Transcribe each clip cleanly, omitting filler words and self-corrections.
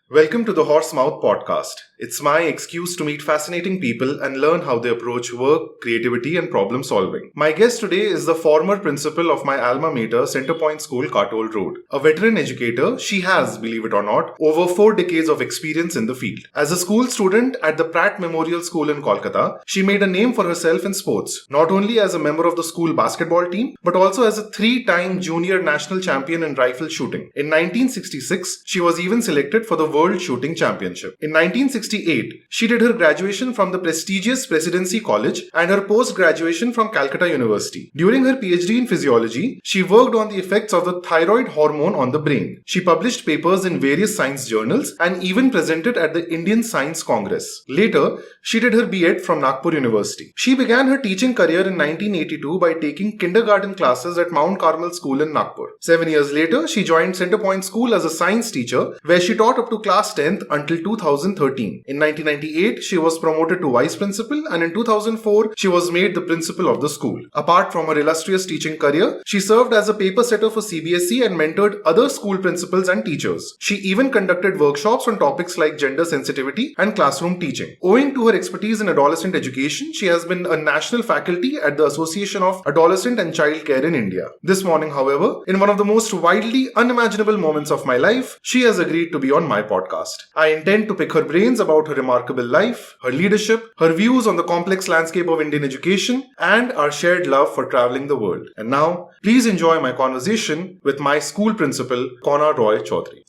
Welcome to the Horse Mouth Podcast. It's my excuse to meet fascinating people and learn how they approach work, creativity, and problem solving. My guest today is the former principal of my alma mater, Centrepoint School, Cartole Road. A veteran educator, she has, believe it or not, over 4 decades of experience in the field. As a school student at the Pratt Memorial School in Kolkata, she made a name for herself in sports, not only as a member of the school basketball team, but also as a 3-time junior national champion in rifle shooting. In 1966, she was even selected for the World Shooting Championship. In 1968, she did her graduation from the prestigious Presidency College and her post-graduation from Calcutta University. During her PhD in physiology, she worked on the effects of the thyroid hormone on the brain. She published papers in various science journals and even presented at the Indian Science Congress. Later, she did her B.Ed from Nagpur University. She began her teaching career in 1982 by taking kindergarten classes at Mount Carmel School in Nagpur. 7 years later, she joined Centrepoint School as a science teacher, where she taught up to class 10th until 2013. In 1998, she was promoted to vice principal, and in 2004, she was made the principal of the school. Apart from her illustrious teaching career, she served as a paper setter for CBSE and mentored other school principals and teachers. She even conducted workshops on topics like gender sensitivity and classroom teaching. Owing to her expertise in adolescent education, she has been a national faculty at the Association of Adolescent and Child Care in India. This morning, however, in one of the most widely unimaginable moments of my life, she has agreed to be on my podcast. I intend to pick her brains about her remarkable life, her leadership, her views on the complex landscape of Indian education, and our shared love for traveling the world. And now, please enjoy my conversation with my school principal, Kana Roy Chaudhary.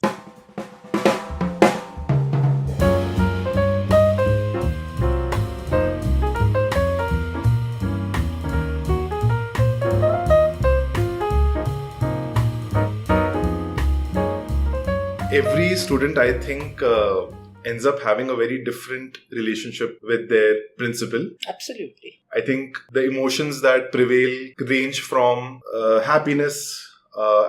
Every student, I think, ends up having a very different relationship with their principal. Absolutely. I think the emotions that prevail range from happiness,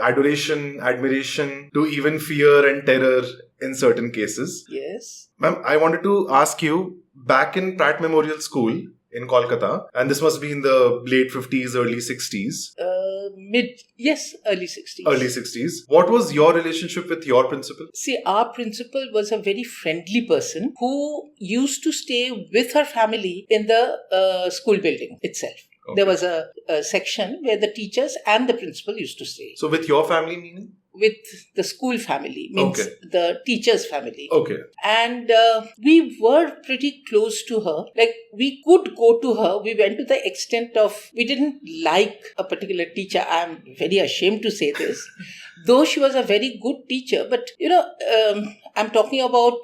adoration, admiration, to even fear and terror in certain cases. Yes. Ma'am, I wanted to ask you, back in Pratt Memorial School in Kolkata, and this must be in the late 50s, early 60s. Early 60s. Early 60s. What was your relationship with your principal? See, our principal was a very friendly person who used to stay with her family in the school building itself. Okay. There was a section where the teachers and the principal used to stay. So with your family meaning? With the school family, means the teacher's family. Okay. And we were pretty close to her. Like, we could go to her. We went to the extent of, we didn't like a particular teacher. I'm very ashamed to say this. Though she was a very good teacher. But, I'm talking about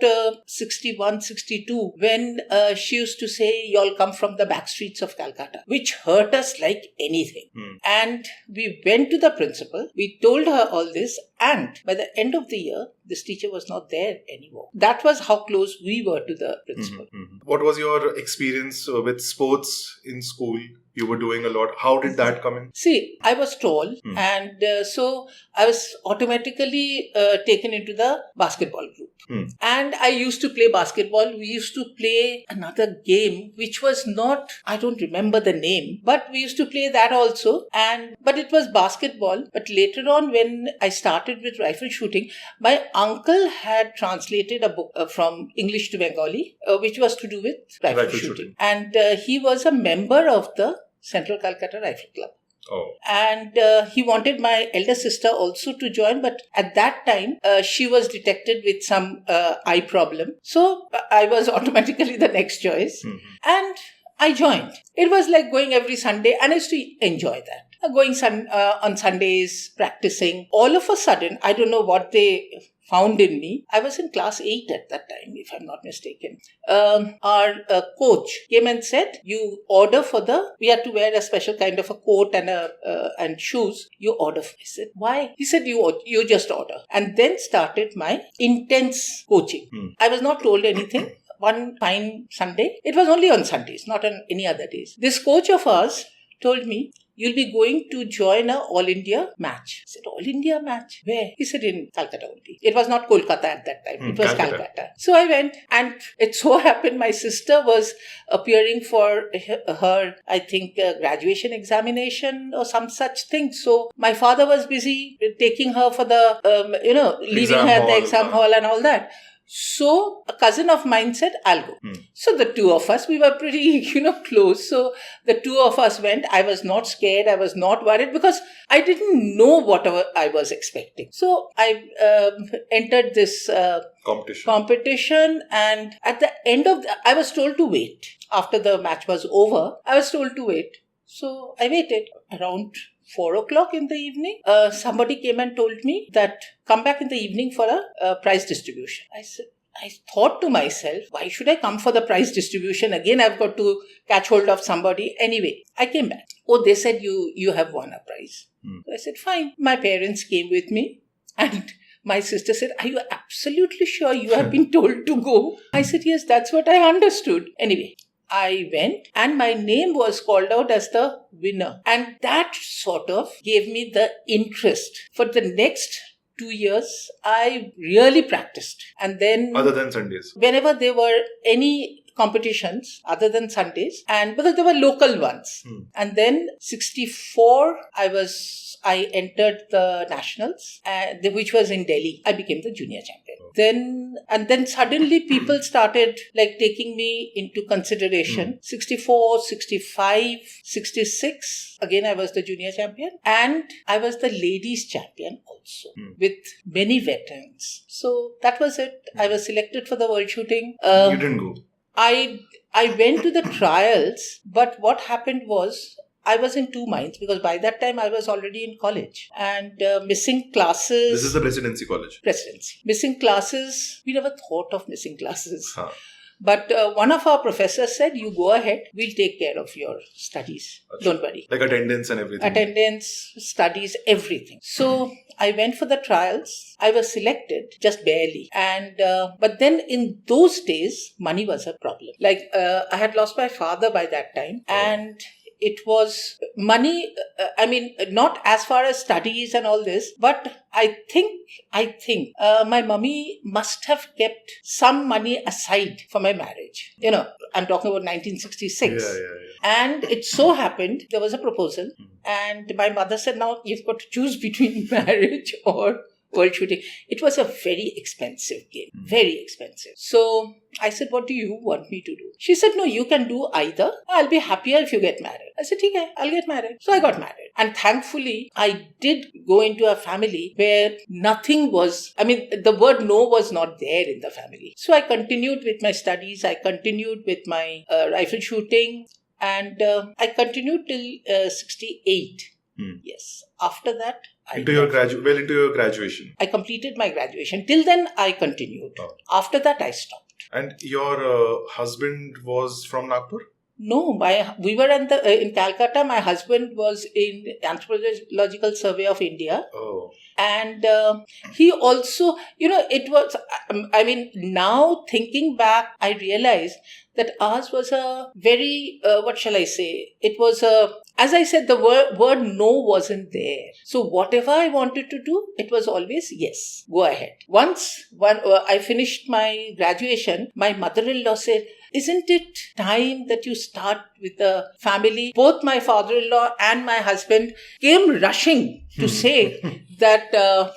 61, 62, when she used to say, y'all come from the back streets of Calcutta, which hurt us like anything. And we went to the principal. We told her all this. And by the end of the year, this teacher was not there anymore. That was how close we were to the principal. What was your experience with sports in school? You were doing a lot. How did that come in? See, I was tall and so I was automatically taken into the basketball group. And I used to play basketball. We used to play another game which was not, I don't remember the name, but we used to play that also. But it was basketball. But later on, when I started with rifle shooting, my uncle had translated a book from English to Bengali, which was to do with rifle shooting. And he was a member of the Central Calcutta Rifle Club. Oh. And he wanted my elder sister also to join, but at that time she was detected with some eye problem. So I was automatically the next choice. And I joined. It was like going every Sunday, and I used to enjoy that. Going on Sundays, practicing. All of a sudden, I don't know what they found in me. I was in class 8 at that time, if I'm not mistaken. Our coach came and said, you order we had to wear a special kind of a coat and shoes. You order. I said, why? He said, you just order. And then started my intense coaching. I was not told anything. One fine Sunday, it was only on Sundays, not on any other days. This coach of ours told me, you'll be going to join a All India match. I said, All India match? Where? He said, in Calcutta only. It was not Kolkata at that time. It was Calcutta. So I went, and it so happened my sister was appearing for her, I think, graduation examination or some such thing. So my father was busy taking her for the, leaving her at the exam hall and all that. So a cousin of mine said, I'll go. So the two of us, we were pretty, close. So the two of us went. I was not scared. I was not worried because I didn't know what I was expecting. So I entered this competition, and at the end of I was told to wait. After the match was over, I was told to wait. So I waited around 4 o'clock in the evening. Somebody came and told me that come back in the evening for a prize distribution. I thought to myself, why should I come for the prize distribution? Again, I've got to catch hold of somebody. Anyway, I came back. Oh, they said you have won a prize. So I said, fine. My parents came with me and my sister said, are you absolutely sure you have been told to go? I said, yes, that's what I understood. Anyway, I went and my name was called out as the winner. And that sort of gave me the interest. For the next 2 years, I really practiced. And then... Other than Sundays? Whenever there were any competitions other than Sundays, and because there were local ones. And then 64, I entered the nationals, which was in Delhi. I became the junior champion. Then suddenly people started taking me into consideration. 64, 65, 66. Again, I was the junior champion. And I was the ladies champion also with many veterans. So that was it. I was selected for the world shooting. You didn't go? I went to the trials, but what happened was I was in two minds because by that time I was already in college and missing classes. This is the Presidency College? Presidency. Missing classes. We never thought of missing classes. But one of our professors said, you go ahead, we'll take care of your studies. Don't worry. Like attendance and everything? Attendance, studies, everything. So I went for the trials. I was selected, just barely. And but then in those days, money was a problem. I had lost my father by that time. And it was money, not as far as studies and all this, but I think my mummy must have kept some money aside for my marriage. I'm talking about 1966. Yeah. And it so happened, there was a proposal and my mother said, now you've got to choose between marriage or world shooting. It was a very expensive game. Very expensive. So I said, what do you want me to do? She said, no, you can do either. I'll be happier if you get married. I said, okay, I'll get married. So I got married. And thankfully, I did go into a family where nothing was, the word no was not there in the family. So I continued with my studies. I continued with my rifle shooting. And I continued till 68. Yes. After that, into your graduation. I completed my graduation. Till then, I continued. After that, I stopped. And your husband was from Nagpur? No, we were in Calcutta. My husband was in Anthropological Survey of India. Oh. And he also, it was, now thinking back, I realized that ours was a very, it was as I said, the word no wasn't there. So whatever I wanted to do, it was always yes, go ahead. Once I finished my graduation, my mother-in-law said, isn't it time that you start with a family? Both my father-in-law and my husband came rushing to say that,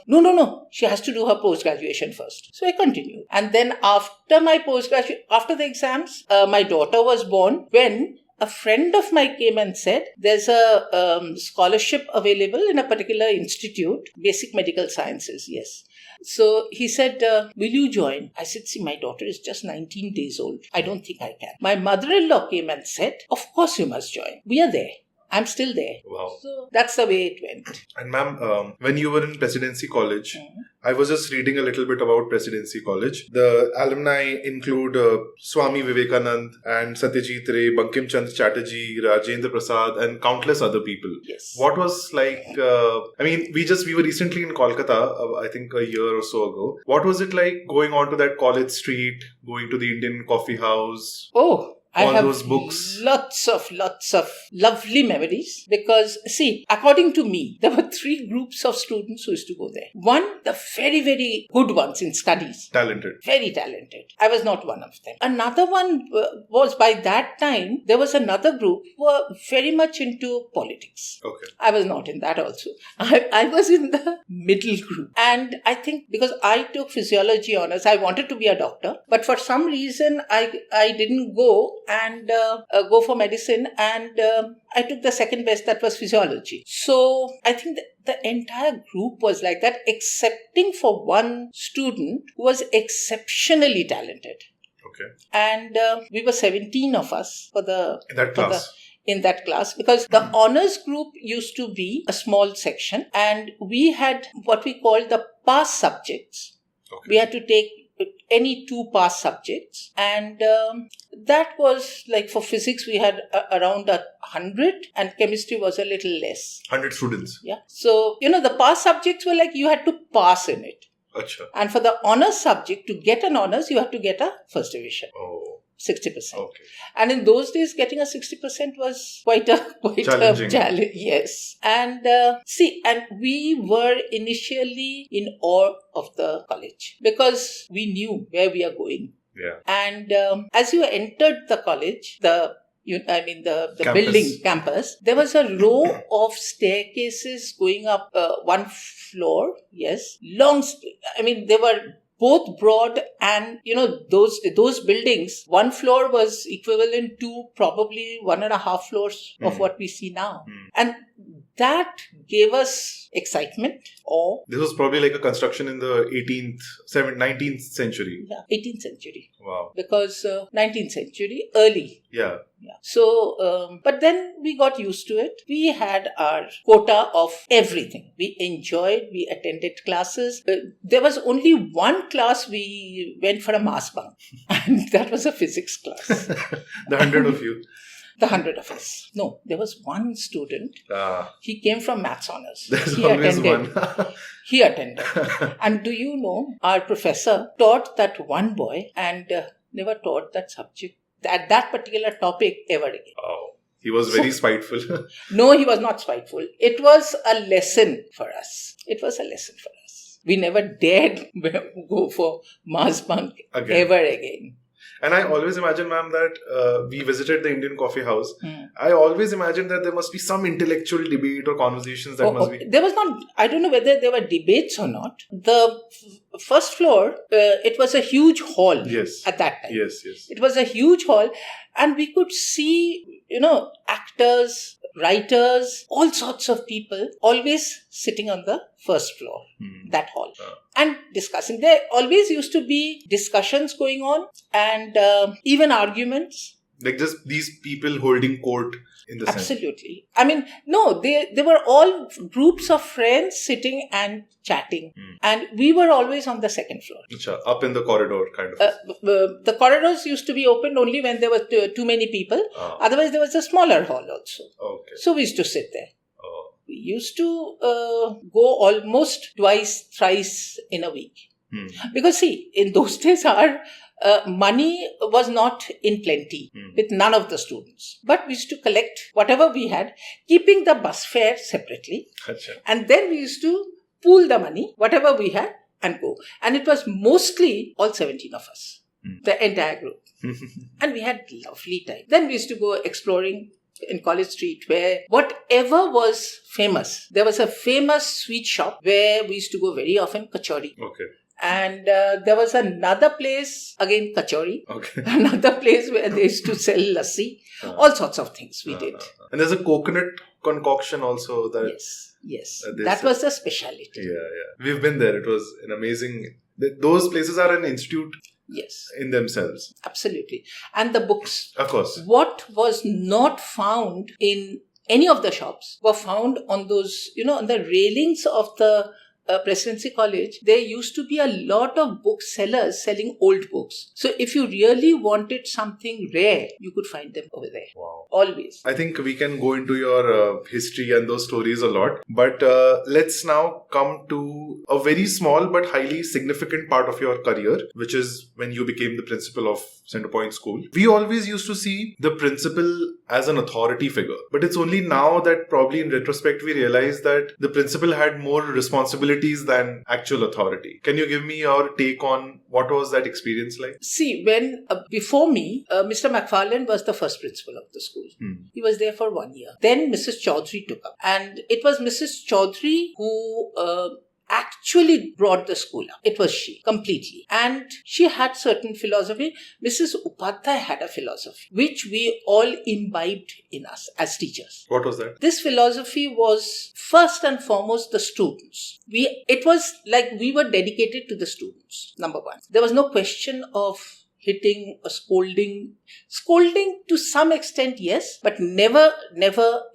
no, she has to do her post-graduation first. So I continued. And then after the exams, my daughter was born when a friend of mine came and said, there's a scholarship available in a particular institute, basic medical sciences, yes. So he said, will you join? I said, see, my daughter is just 19 days old. I don't think I can. My mother-in-law came and said, of course you must join. We are there. I'm still there. Wow. So that's the way it went. And ma'am, when you were in Presidency College, I was just reading a little bit about Presidency College. The alumni include Swami Vivekanand and Satyajit Ray, Bankim Chand Chatterjee, Rajendra Prasad and countless other people. Yes. What was like, we were recently in Kolkata, I think a year or so ago. What was it like going onto that college street, going to the Indian coffee house? Oh, All have those books. lots of lovely memories because, see, according to me, there were 3 groups of students who used to go there. One, the very, very good ones in studies. Talented. Very talented. I was not one of them. Another one was, by that time, there was another group who were very much into politics. Okay. I was not in that also. I was in the middle group. And I think because I took physiology honors, I wanted to be a doctor. But for some reason, I didn't go and go for medicine. And I took the second best, that was physiology. So I think that the entire group was like that, excepting for one student who was exceptionally talented. Okay. And we were 17 of us for the... In that class? In that class, because the honors group used to be a small section and we had what we called the pass subjects. Okay. We had to take any 2 pass subjects, and that was like, for physics we had around 100 and chemistry was a little less. 100 students? Yeah. So, the pass subjects were like you had to pass in it. Achha. And for the honors subject, to get an honors, you had to get a first division. Oh. 60%. Okay. And in those days, getting a 60% was quite a challenge. Yes. And and we were initially in awe of the college because we knew where we are going. Yeah. And as you entered the college, the Campus. campus, there was a row of staircases going up one floor. Yes. Long. They were both broad and, those buildings, one floor was equivalent to probably 1.5 floors of what we see now. And that gave us excitement. This was probably like a construction in the 19th century. Yeah, 18th century. Wow. Because 19th century, early. Yeah. So, but then we got used to it. We had our quota of everything. We enjoyed, we attended classes. There was only one class we went for a mass bunk, and that was a physics class. The 100 of you. The 100 of us. No, there was one student. He came from maths honors. There's always one. He attended. And do you know, our professor taught that one boy and never taught that subject, that particular topic ever again. Oh, he was very spiteful. No, he was not spiteful. It was a lesson for us. We never dared go for mass bunk ever again. And I always imagine, ma'am, that we visited the Indian Coffee House. I always imagine that there must be some intellectual debate or conversations that must be... There was not... I don't know whether there were debates or not. The first floor, it was a huge hall at that time. Yes. It was a huge hall and we could see, actors, writers, all sorts of people always sitting on the first floor, that hall, and discussing. There always used to be discussions going on and even arguments. Like just these people holding court in the sense. Absolutely. No, they were all groups of friends sitting and chatting. And we were always on the second floor. Achha, up in the corridor, kind of. The corridors used to be opened only when there were too many people. Otherwise, there was a smaller hall also. Okay. So we used to sit there. We used to go almost twice, thrice in a week. Because see, in those days, our money was not in plenty with none of the students. But we used to collect whatever we had, keeping the bus fare separately. Achha. And then we used to pool the money, whatever we had, and go. And it was mostly all 17 of us, the entire group. And we had lovely time. Then we used to go exploring in College Street, where whatever was famous, there was a famous sweet shop where we used to go very often, kachori. Okay. And there was another place, again kachori. Okay. Another place where they used to sell lassi. All sorts of things we did. And there's a coconut concoction also. Yes. That was the speciality. Yeah. We've been there. It was an amazing... Those places are an institute. Yes. In themselves. Absolutely. And the books. Of course. What was not found in any of the shops were found on those, on the railings of the Presidency College, there used to be a lot of booksellers selling old books. So if you really wanted something rare, you could find them over there. Wow. Always. I think we can go into your history and those stories a lot. But let's now come to a very small but highly significant part of your career, which is when you became the principal of Centrepoint School. We always used to see the principal as an authority figure. But it's only now that probably in retrospect we realize that the principal had more responsibilities than actual authority. Can you give me your take on what was that experience like? See, when before me, Mr. McFarlane was the first principal of the school. He was there for 1 year. Then Mrs. Chaudhary took up. And it was Mrs. Chaudhary who actually brought the school up. It was she, completely. And she had certain philosophy. Mrs. Upadhyay had a philosophy, which we all imbibed in us as teachers. What was that? This philosophy was first and foremost the students. It was like we were dedicated to the students, number one. There was no question of hitting or scolding. Scolding to some extent, yes, but never,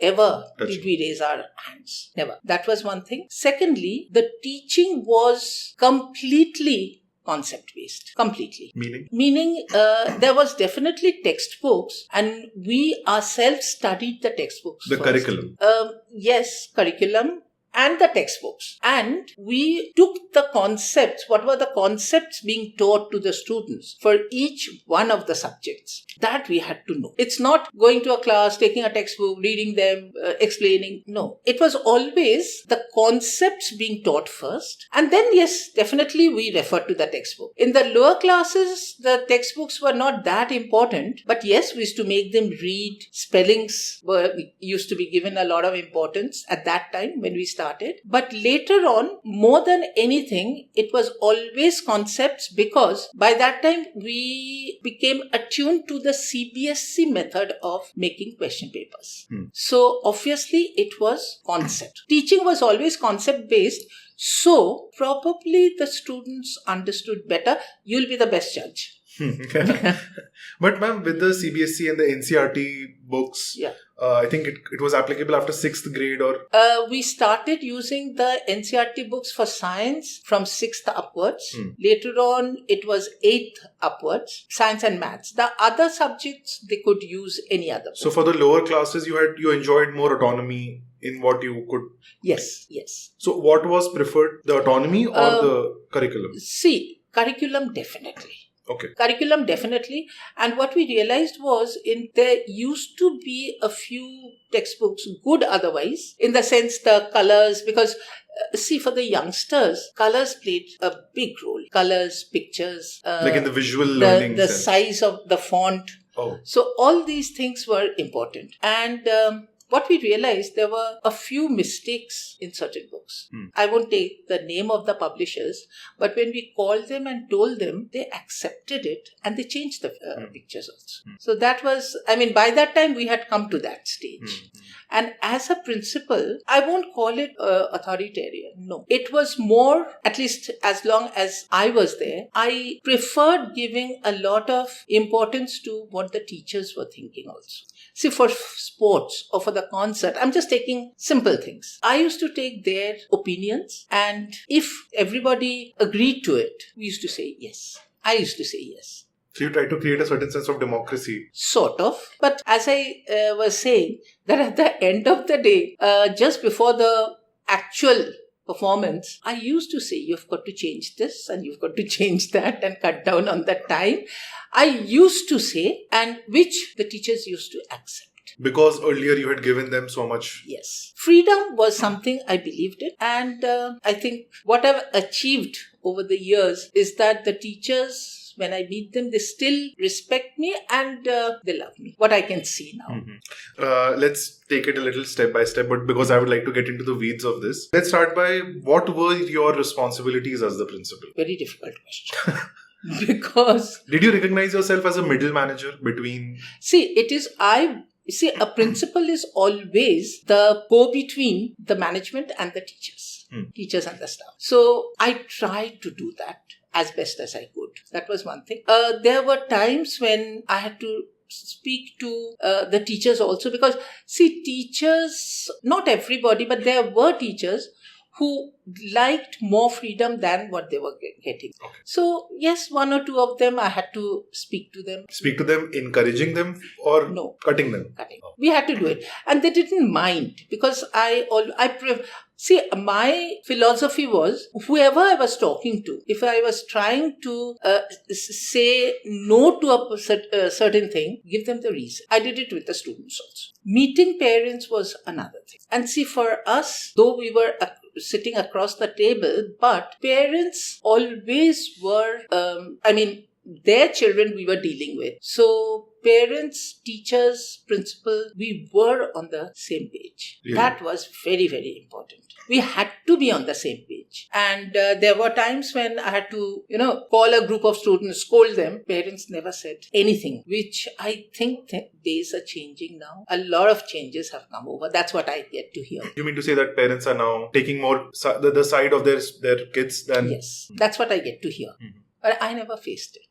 ever did we raise our hands. Never. That was one thing. Secondly, the teaching was completely concept-based. Completely. Meaning, there was definitely textbooks and we ourselves studied the textbooks. The first. curriculum. Yes, curriculum. And the textbooks. And we took the concepts, what were the concepts being taught to the students for each one of the subjects. That we had to know. It's not going to a class, taking a textbook, reading them, explaining. No. It was always the concepts being taught first. And then, yes, definitely we referred to the textbook. In the lower classes, the textbooks were not that important. But yes, we used to make them read. Spellings used to be given a lot of importance at that time when we started. But later on, more than anything, it was always concepts because by that time we became attuned to the CBSE method of making question papers. So obviously it was concept. Teaching was always concept based. So probably the students understood better. You'll be the best judge. But ma'am, with the CBSE and the NCERT books, I think it was applicable after 6th grade or... we started using the NCERT books for science from 6th upwards. Later on, it was 8th upwards, science and maths. The other subjects, they could use any other book. So for the lower classes, you enjoyed more autonomy in what you could... Yes. So what was preferred, the autonomy or the curriculum? See, curriculum definitely. Okay. Curriculum definitely. And what we realized was there used to be a few textbooks, good otherwise, in the sense the colors, because see, for the youngsters, colors played a big role. Colors, pictures. Like in the visual learning the sense. size of the font. Oh. So all these things were important. And what we realized, there were a few mistakes in certain books. I won't take the name of the publishers, but when we called them and told them, they accepted it and they changed the pictures also. So that was, by that time we had come to that stage. And as a principal, I won't call it authoritarian. No. It was more, at least as long as I was there, I preferred giving a lot of importance to what the teachers were thinking also. See, for sports or for the concert, I'm just taking simple things. I used to take their opinions, and if everybody agreed to it, we used to say yes. I used to say yes. So you try to create a certain sense of democracy. Sort of. But as I was saying, that at the end of the day, just before the actual performance, I used to say, you've got to change this and you've got to change that and cut down on the time. I used to say, and which the teachers used to accept. Because earlier you had given them so much. Yes. Freedom was something I believed in. And I think what I've achieved over the years is that the teachers, when I meet them, they still respect me and they love me. What I can see now. Let's take it a little step by step, but because I would like to get into the weeds of this. Let's start by, what were your responsibilities as the principal? Very difficult question. Because... Did you recognize yourself as a middle manager between... a principal is always the go-between the management and the teachers. Teachers and the staff. So I tried to do that as best as I could. That was one thing. There were times when I had to speak to the teachers also, because see, teachers, not everybody, but there were teachers who liked more freedom than what they were getting. Okay. So, yes, one or two of them, I had to speak to them. Speak to them, encouraging them, or No. cutting them? Cutting. We had to do it. And they didn't mind, because see, my philosophy was, whoever I was talking to, if I was trying to say no to a certain thing, give them the reason. I did it with the students also. Meeting parents was another thing. And see, for us, though we were sitting across the table, but parents always were, their children we were dealing with. So parents, teachers, principal, we were on the same page. Really? That was very, very important. We had to be on the same page. And there were times when I had to, call a group of students, scold them. Parents never said anything, which I think that days are changing now. A lot of changes have come over. That's what I get to hear. You mean to say that parents are now taking more the side of their kids than... Yes, that's what I get to hear. Mm-hmm. But I never faced it.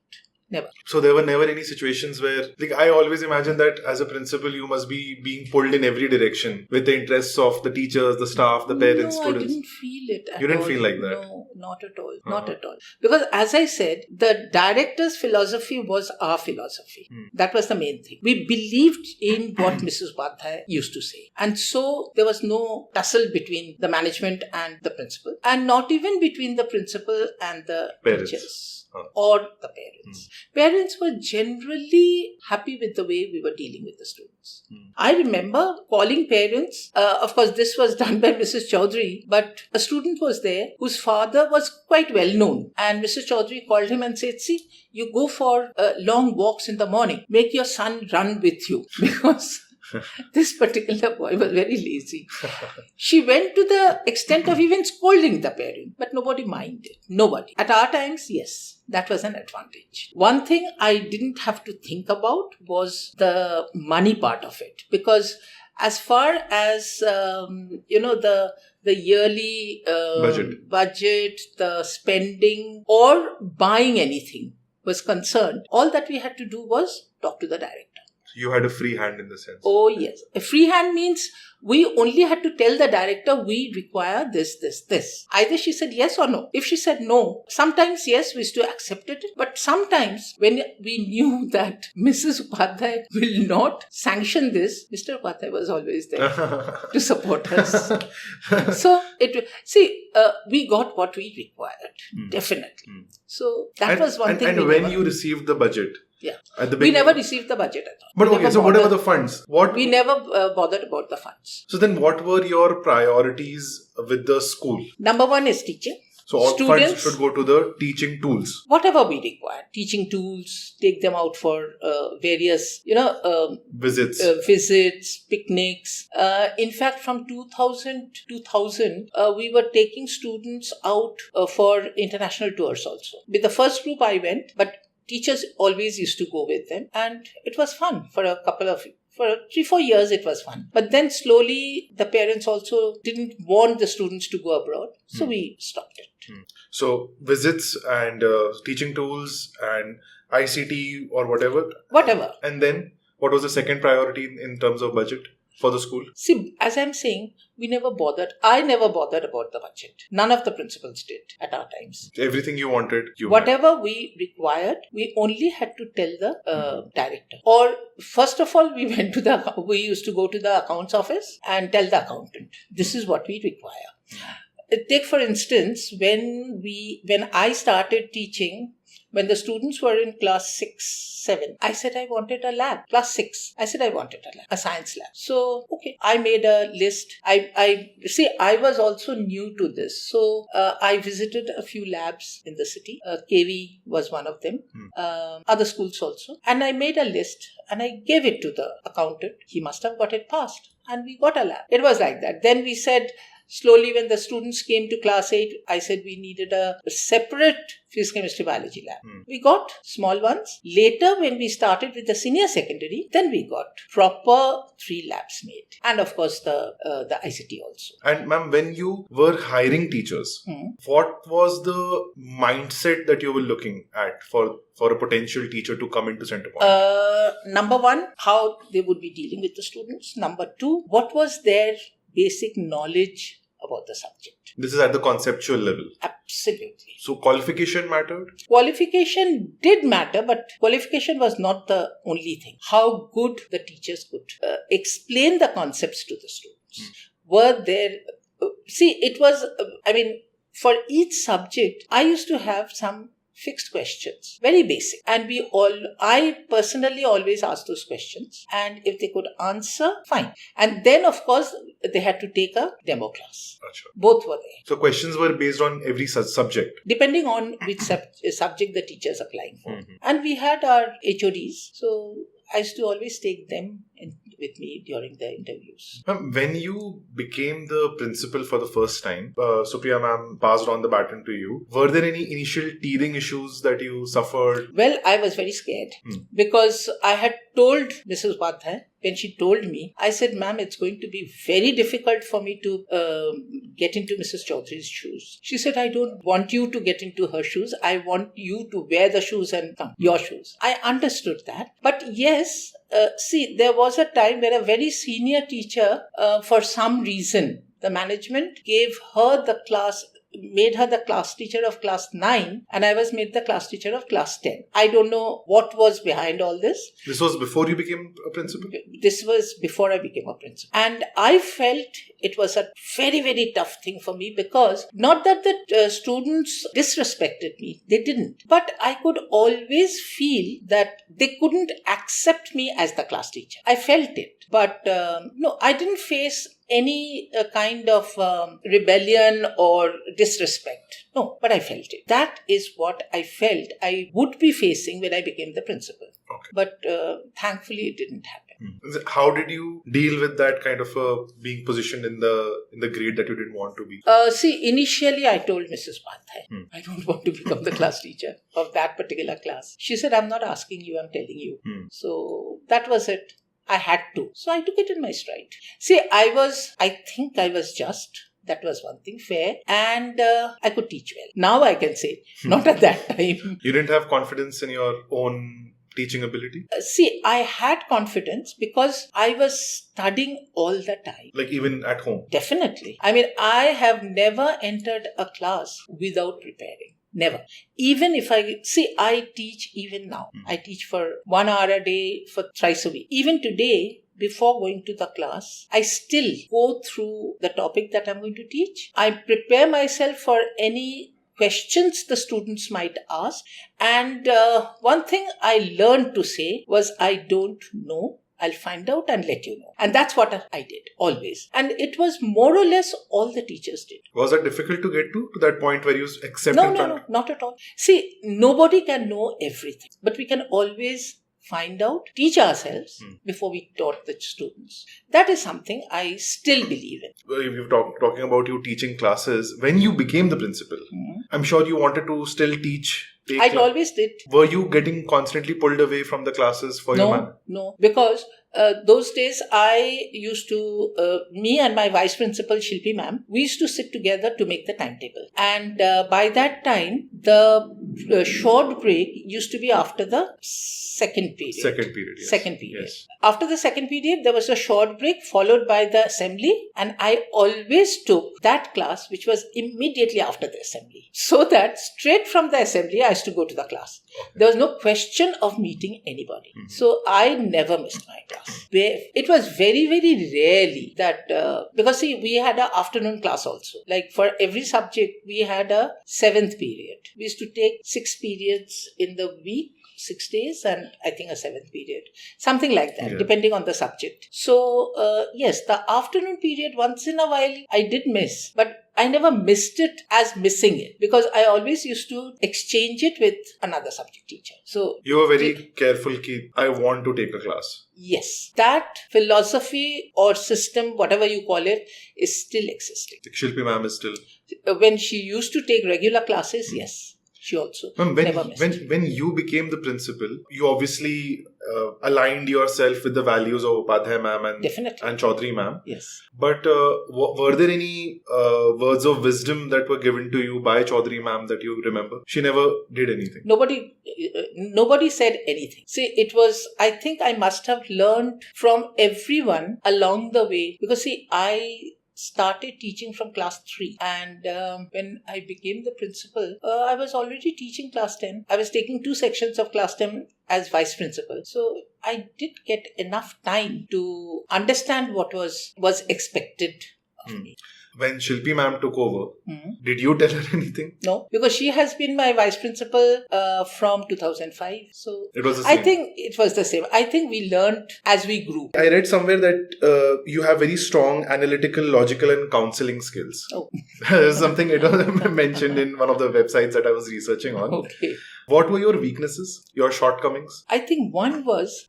Never. So there were never any situations where, I always imagine that as a principal, you must be being pulled in every direction with the interests of the teachers, the staff, the parents, students. I didn't feel it at all. You didn't feel like that? No, not at all. Not at all. Because as I said, the director's philosophy was our philosophy. That was the main thing. We believed in what Mrs. Upadhyay used to say. And so there was no tussle between the management and the principal. And not even between the principal and the parents. Teachers. Or the parents. Parents were generally happy with the way we were dealing with the students. I remember calling parents. Of course, this was done by Mrs. Chaudhary, but a student was there whose father was quite well known. And Mrs. Chaudhary called him and said, see, you go for long walks in the morning. Make your son run with you, because this particular boy was very lazy. She went to the extent of even scolding the parent, but nobody minded. Nobody. At our times, yes, that was an advantage. One thing I didn't have to think about was the money part of it, because as far as the yearly budget, the spending or buying anything was concerned, all that we had to do was talk to the director. You had a free hand in the sense. Oh, yes. A free hand means we only had to tell the director we require this. Either she said yes or no. If she said no, sometimes yes, we used to accept it. But sometimes when we knew that Mrs. Upadhyay will not sanction this, Mr. Upadhyay was always there to support us. So, we got what we required. Definitely. So, that was one thing. And when you received the budget, yeah. We never received the budget at all. But okay, so what were the funds? We never bothered about the funds. So then what were your priorities with the school? Number one is teaching. So all funds should go to the teaching tools. Whatever we require. Teaching tools, take them out for various, visits, picnics. In fact, from 2000, we were taking students out for international tours also. With the first group I went, but teachers always used to go with them, and it was fun for 3-4 years. It was fun, but then slowly the parents also didn't want the students to go abroad, so we stopped it. So visits and teaching tools and ICT or whatever. And then what was the second priority in terms of budget for the school? See, as I'm saying, I never bothered about the budget. None of the principals did at our times. Everything you wanted, whatever we required, we only had to tell the director. Or first of all, we used to go to the accounts office and tell the accountant, this is what we require. Take for instance, when I started teaching, when the students were in class 6, 7, I said I wanted a lab. Class 6, I said I wanted a lab, a science lab. So, okay, I made a list. I was also new to this. So, I visited a few labs in the city. KV was one of them. Other schools also. And I made a list and I gave it to the accountant. He must have got it passed. And we got a lab. It was like that. Then we said, slowly, when the students came to class 8, I said we needed a separate physics, chemistry, biology lab. We got small ones. Later, when we started with the senior secondary, then we got proper 3 labs made. And of course, the ICT also. And ma'am, when you were hiring teachers, what was the mindset that you were looking at for a potential teacher to come into Centrepoint? Number one, how they would be dealing with the students. Number two, what was their basic knowledge about the subject. This is at the conceptual level. Absolutely. So qualification mattered? Qualification did matter, but qualification was not the only thing. How good the teachers could explain the concepts to the students. Were there... it was... for each subject, I used to have some fixed questions, very basic. And I personally always asked those questions. And if they could answer, fine. And then, of course, they had to take a demo class. Achha. Both were there. So questions were based on every subject? Depending on which subject the teacher is applying for. And we had our HODs. So I used to always take them with me during the interviews. When you became the principal for the first time, Supriya ma'am passed on the baton to you. Were there any initial teething issues that you suffered? Well, I was very scared because I had told Mrs. Upadhyay, when she told me, I said, ma'am, it's going to be very difficult for me to get into Mrs. Chaudhary's shoes. She said, I don't want you to get into her shoes. I want you to wear the shoes and come, your shoes. I understood that. But yes, there was a time where a very senior teacher, for some reason, the management gave her the class, made her the class teacher of class 9 and I was made the class teacher of class 10. I don't know what was behind all this. This was before you became a principal? This was before I became a principal. And I felt it was a very, very tough thing for me because not that the students disrespected me. They didn't. But I could always feel that they couldn't accept me as the class teacher. I felt it. But no, I didn't face any kind of rebellion or disrespect. No, but I felt it. That is what I felt I would be facing when I became the principal. Okay. But thankfully it didn't happen. How did you deal with that kind of being positioned in the grade that you didn't want to be? Initially I told Mrs. Upadhyay, I don't want to become the class teacher of that particular class. She said, I'm not asking you, I'm telling you. So that was it. I had to. So I took it in my stride. I think I was just. That was one thing, fair. And I could teach well. Now I can say, not at that time. You didn't have confidence in your own teaching ability? I had confidence because I was studying all the time. Like even at home? Definitely. I have never entered a class without preparing. Never. Even if I teach even now. I teach for 1 hour a day for thrice a week. Even today, before going to the class, I still go through the topic that I'm going to teach. I prepare myself for any questions the students might ask. And one thing I learned to say was, I don't know. I'll find out and let you know. And that's what I did, always. And it was more or less all the teachers did. Was that difficult to get to that point where you accept? No, not at all. Nobody can know everything. But we can always find out, teach ourselves before we taught the students. That is something I still believe in. You're talking about you teaching classes. When you became the principal, I'm sure you wanted to still teach. I always did. Were you getting constantly pulled away from the classes for your man? No, because those days I used to, me and my vice principal Shilpi ma'am, we used to sit together to make the timetable. And by that time, the short break used to be after the second period. Second period. Yes. After the second period, there was a short break followed by the assembly. And I always took that class, which was immediately after the assembly. So that straight from the assembly, I used to go to the class. Okay. There was no question of meeting anybody. So I never missed my class. It was very, very rarely that, because we had an afternoon class also. Like for every subject, we had a 7th period. We used to take 6 periods in the week. 6 days and I think a 7th period. Something like that, depending on the subject. So, yes, the afternoon period, once in a while, I did miss. But I never missed it as missing it because I always used to exchange it with another subject teacher. So you were very careful, I want to take a class. Yes. That philosophy or system, whatever you call it, is still existing. Shilpi ma'am is still... When she used to take regular classes, yes. She also never missed. When you became the principal, you obviously aligned yourself with the values of Upadhyay ma'am and Chaudhary ma'am. Yes. But were there any words of wisdom that were given to you by Chaudhary ma'am that you remember? She never did anything. Nobody said anything. I think I must have learned from everyone along the way because I started teaching from class 3. And when I became the principal, I was already teaching class 10. I was taking 2 sections of class 10 as vice principal. So I did get enough time to understand what was expected of me. When Shilpi ma'am took over, did you tell her anything? No, because she has been my vice principal from 2005. So it was the same. I think it was the same. I think we learned as we grew. I read somewhere that you have very strong analytical, logical and counselling skills. Oh. Something it was mentioned in one of the websites that I was researching on. Okay. What were your weaknesses, your shortcomings? I think one was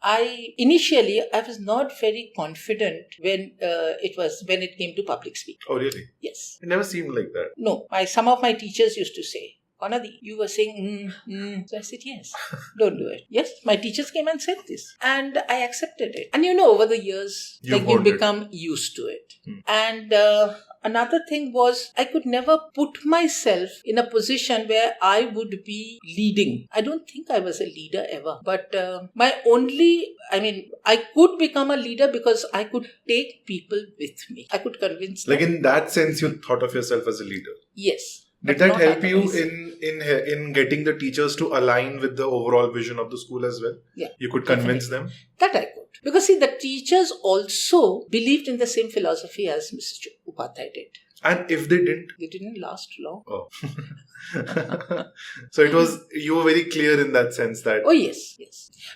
initially I was not very confident when it came to public speaking. Oh really? Yes. It never seemed like that. No, some of my teachers used to say, Kanadi, you were saying, So I said, yes, don't do it. Yes, my teachers came and said this. And I accepted it. And over the years, you become used to it. And another thing was, I could never put myself in a position where I would be leading. I don't think I was a leader ever. But I could become a leader because I could take people with me. I could convince them. Like in that sense, you thought of yourself as a leader? Yes. Did that help you in getting the teachers to align with the overall vision of the school as well? Yeah. You could convince them? That I could. Because see, the teachers also believed in the same philosophy as Mrs. Upadhyay did. And if they didn't? They didn't last long. Oh. So you were very clear in that sense that... Oh, yes.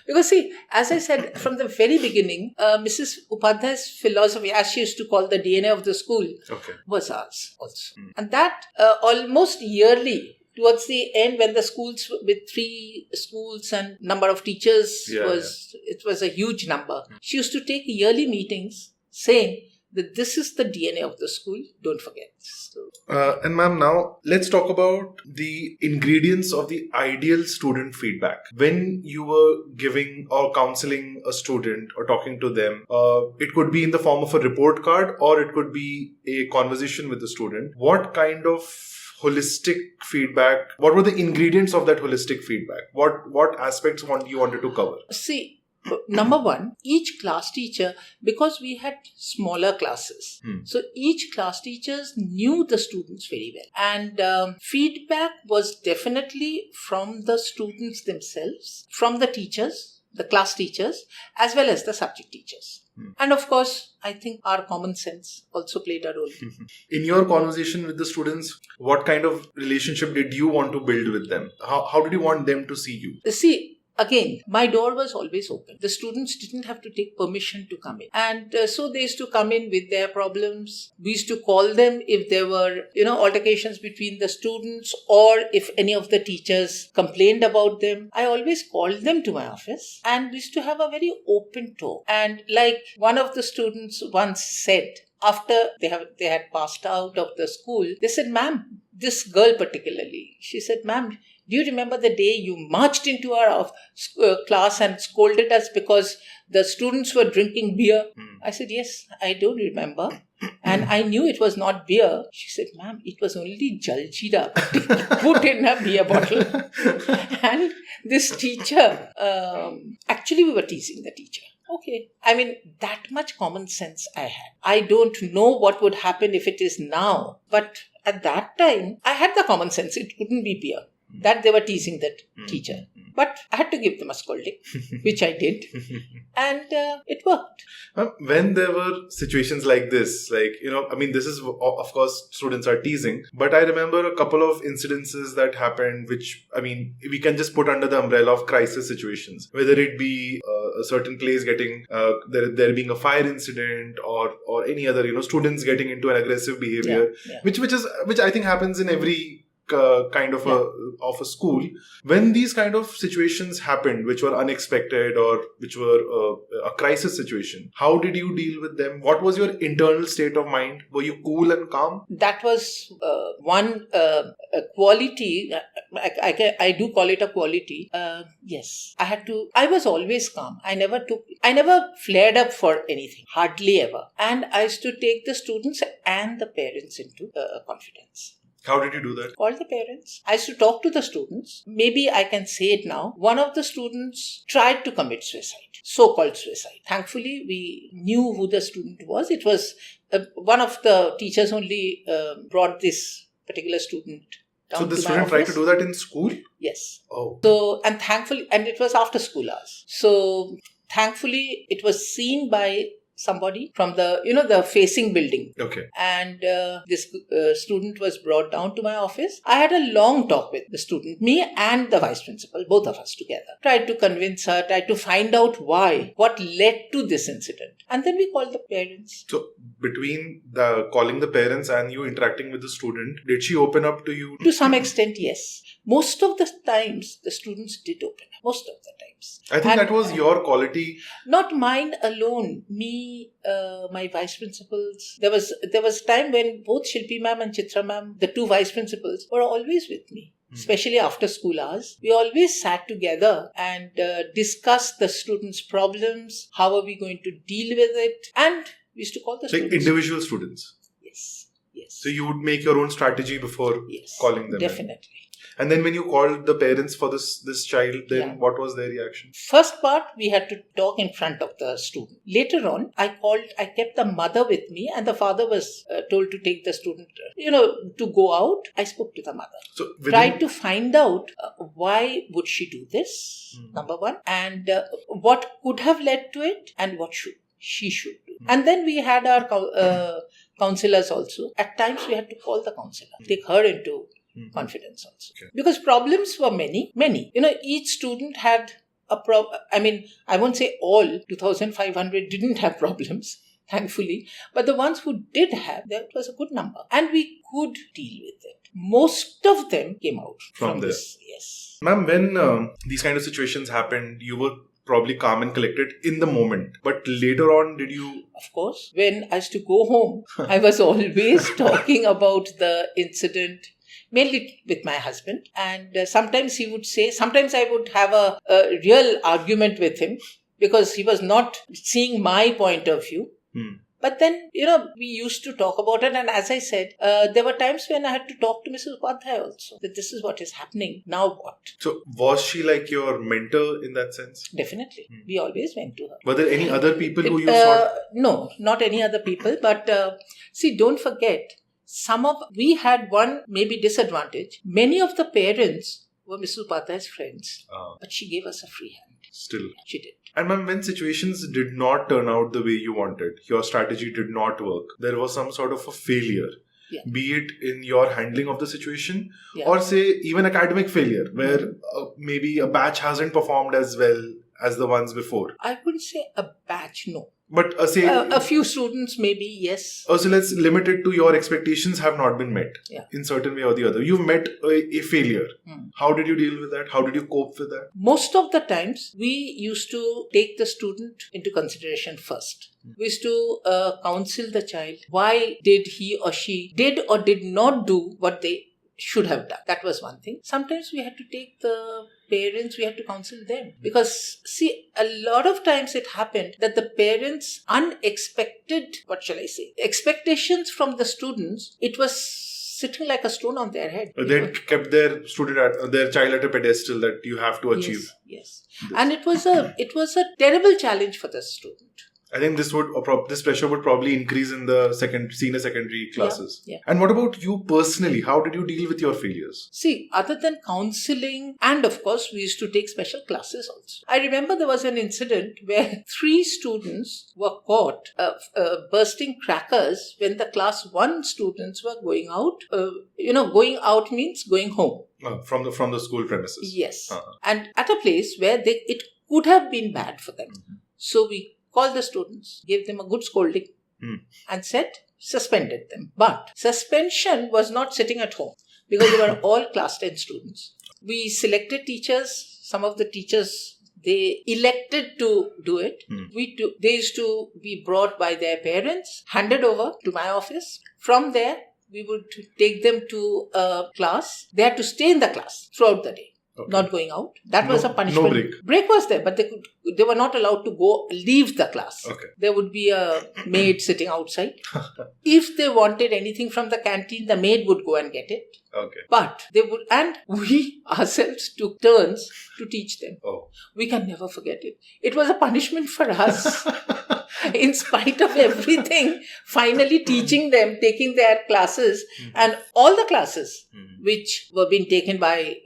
Because see, as I said from the very beginning, Mrs. Upadhyay's philosophy, as she used to call the DNA of the school, was ours also. And that almost yearly, towards the end, when the schools with 3 schools and number of teachers it was a huge number. She used to take yearly meetings saying that this is the DNA of the school, don't forget. So. And ma'am, now let's talk about the ingredients of the ideal student feedback. When you were giving or counseling a student or talking to them, it could be in the form of a report card or it could be a conversation with the student. What kind of holistic feedback, what were the ingredients of that holistic feedback? What aspects you wanted to cover? See, number one, each class teacher, because we had smaller classes, so each class teachers knew the students very well. And feedback was definitely from the students themselves, from the teachers, the class teachers, as well as the subject teachers. And of course, I think our common sense also played a role. In your conversation with the students, what kind of relationship did you want to build with them? How did you want them to see you? See, again, my door was always open. The students didn't have to take permission to come in. And so they used to come in with their problems. We used to call them if there were, altercations between the students or if any of the teachers complained about them. I always called them to my office and we used to have a very open talk. And like one of the students once said, after they had passed out of the school, they said, ma'am, this girl particularly, she said, ma'am, do you remember the day you marched into our class and scolded us because the students were drinking beer? I said, yes, I do remember. And I knew it was not beer. She said, ma'am, it was only Jaljeera put in a beer bottle. And this teacher, actually we were teasing the teacher. Okay. That much common sense I had. I don't know what would happen if it is now. But at that time, I had the common sense. It couldn't be beer. That they were teasing that teacher. But I had to give them a scolding, which I did. And it worked. When there were situations like this, this is, of course, students are teasing. But I remember a couple of incidences that happened, which, we can just put under the umbrella of crisis situations. Whether it be a certain place getting, there being a fire incident or any other, students getting into an aggressive behavior, which I think happens in every kind of a school. When these kind of situations happened, which were unexpected or which were a crisis situation, how did you deal with them? What was your internal state of mind? Were you cool and calm? That was one quality. I do call it a quality. Yes, I was always calm. I never flared up for anything, hardly ever. And I used to take the students and the parents into confidence. How did you do that? Called the parents. I used to talk to the students. Maybe I can say it now. One of the students tried to commit suicide, so-called suicide. Thankfully, we knew who the student was. It was one of the teachers only brought this particular student down So the to my student tried to office. do that in school? Yes. Oh. So, and thankfully, and it was after school hours. So, thankfully, it was seen by somebody from the facing building. Okay. And this student was brought down to my office. I had a long talk with the student, me and the vice principal, both of us together. Tried to convince her, tried to find out why, what led to this incident. And then we called the parents. So between the calling the parents and you interacting with the student, did she open up to you? To some extent, yes. Most of the times, the students did open up. Most of the times. I think that was your quality. Not mine alone. Me, my vice principals. There was time when both Shilpi ma'am and Chitra ma'am, the two vice principals, were always with me. Especially after school hours. We always sat together and discussed the students' problems. How are we going to deal with it? And we used to call the Like students. individual students. Yes. So you would make your own strategy before calling them. Definitely. And then when you called the parents for this child, then what was their reaction? First part, we had to talk in front of the student. Later on, I kept the mother with me and the father was told to take the student, to go out. I spoke to the mother. So tried to find out why would she do this, number one, and what could have led to it and what she should do. And then we had our counselors also. At times, we had to call the counselor, take her into confidence also. Okay. Because problems were many. Each student had a problem. I mean, I won't say all 2,500 didn't have problems, thankfully. But the ones who did have, that was a good number. And we could deal with it. Most of them came out from this. Yes. Ma'am, when these kind of situations happened, you were probably calm and collected in the moment. But later on, did you... Of course. When I used to go home, I was always talking about the incident, mainly with my husband. And sometimes he would say, sometimes I would have a real argument with him because he was not seeing my point of view. But then, we used to talk about it. And as I said, there were times when I had to talk to Mrs. Upadhyay also, that this is what is happening. Now what? So was she like your mentor in that sense? Definitely. We always went to her. Were there any other people who you saw? No, not any other people. But see, don't forget, we had one maybe disadvantage. Many of the parents were Mrs. Upadhyay's friends. But she gave us a free hand. Still. She did. And ma'am, when situations did not turn out the way you wanted, your strategy did not work, there was some sort of a failure, be it in your handling of the situation or say even academic failure where maybe a batch hasn't performed as well as the ones before. I wouldn't say a batch, no. But say a few students maybe, yes. So let's limit it to your expectations have not been met in certain way or the other. You've met a failure. How did you deal with that? How did you cope with that? Most of the times we used to take the student into consideration first. We used to counsel the child. Why did he or she did or did not do what they should have done? That was one thing. Sometimes we had to take the parents, we had to counsel them. Because, see, a lot of times it happened that the parents' unexpected, expectations from the students, it was sitting like a stone on their head. They kept their child at a pedestal that you have to achieve. Yes. And it was a terrible challenge for the student. I think this pressure would probably increase in the senior secondary classes. Yeah. And what about you personally? How did you deal with your failures? See, other than counseling, and of course, we used to take special classes also. I remember there was an incident where 3 students were caught bursting crackers when the class 1 students were going out. Going out means going home. From the school premises. Yes. And at a place where it could have been bad for them. So we called the students, gave them a good scolding and suspended them. But suspension was not sitting at home because they were all class 10 students. We selected teachers. Some of the teachers, they elected to do it. They used to be brought by their parents, handed over to my office. From there, we would take them to a class. They had to stay in the class throughout the day. not going out. That was a punishment. No break. Break was there, but they were not allowed to leave the class. Okay. There would be a maid sitting outside. If they wanted anything from the canteen, the maid would go and get it. Okay. But they would, and we ourselves took turns to teach them. Oh. We can never forget it. It was a punishment for us. In spite of everything, finally teaching them, taking their classes, and all the classes which were being taken by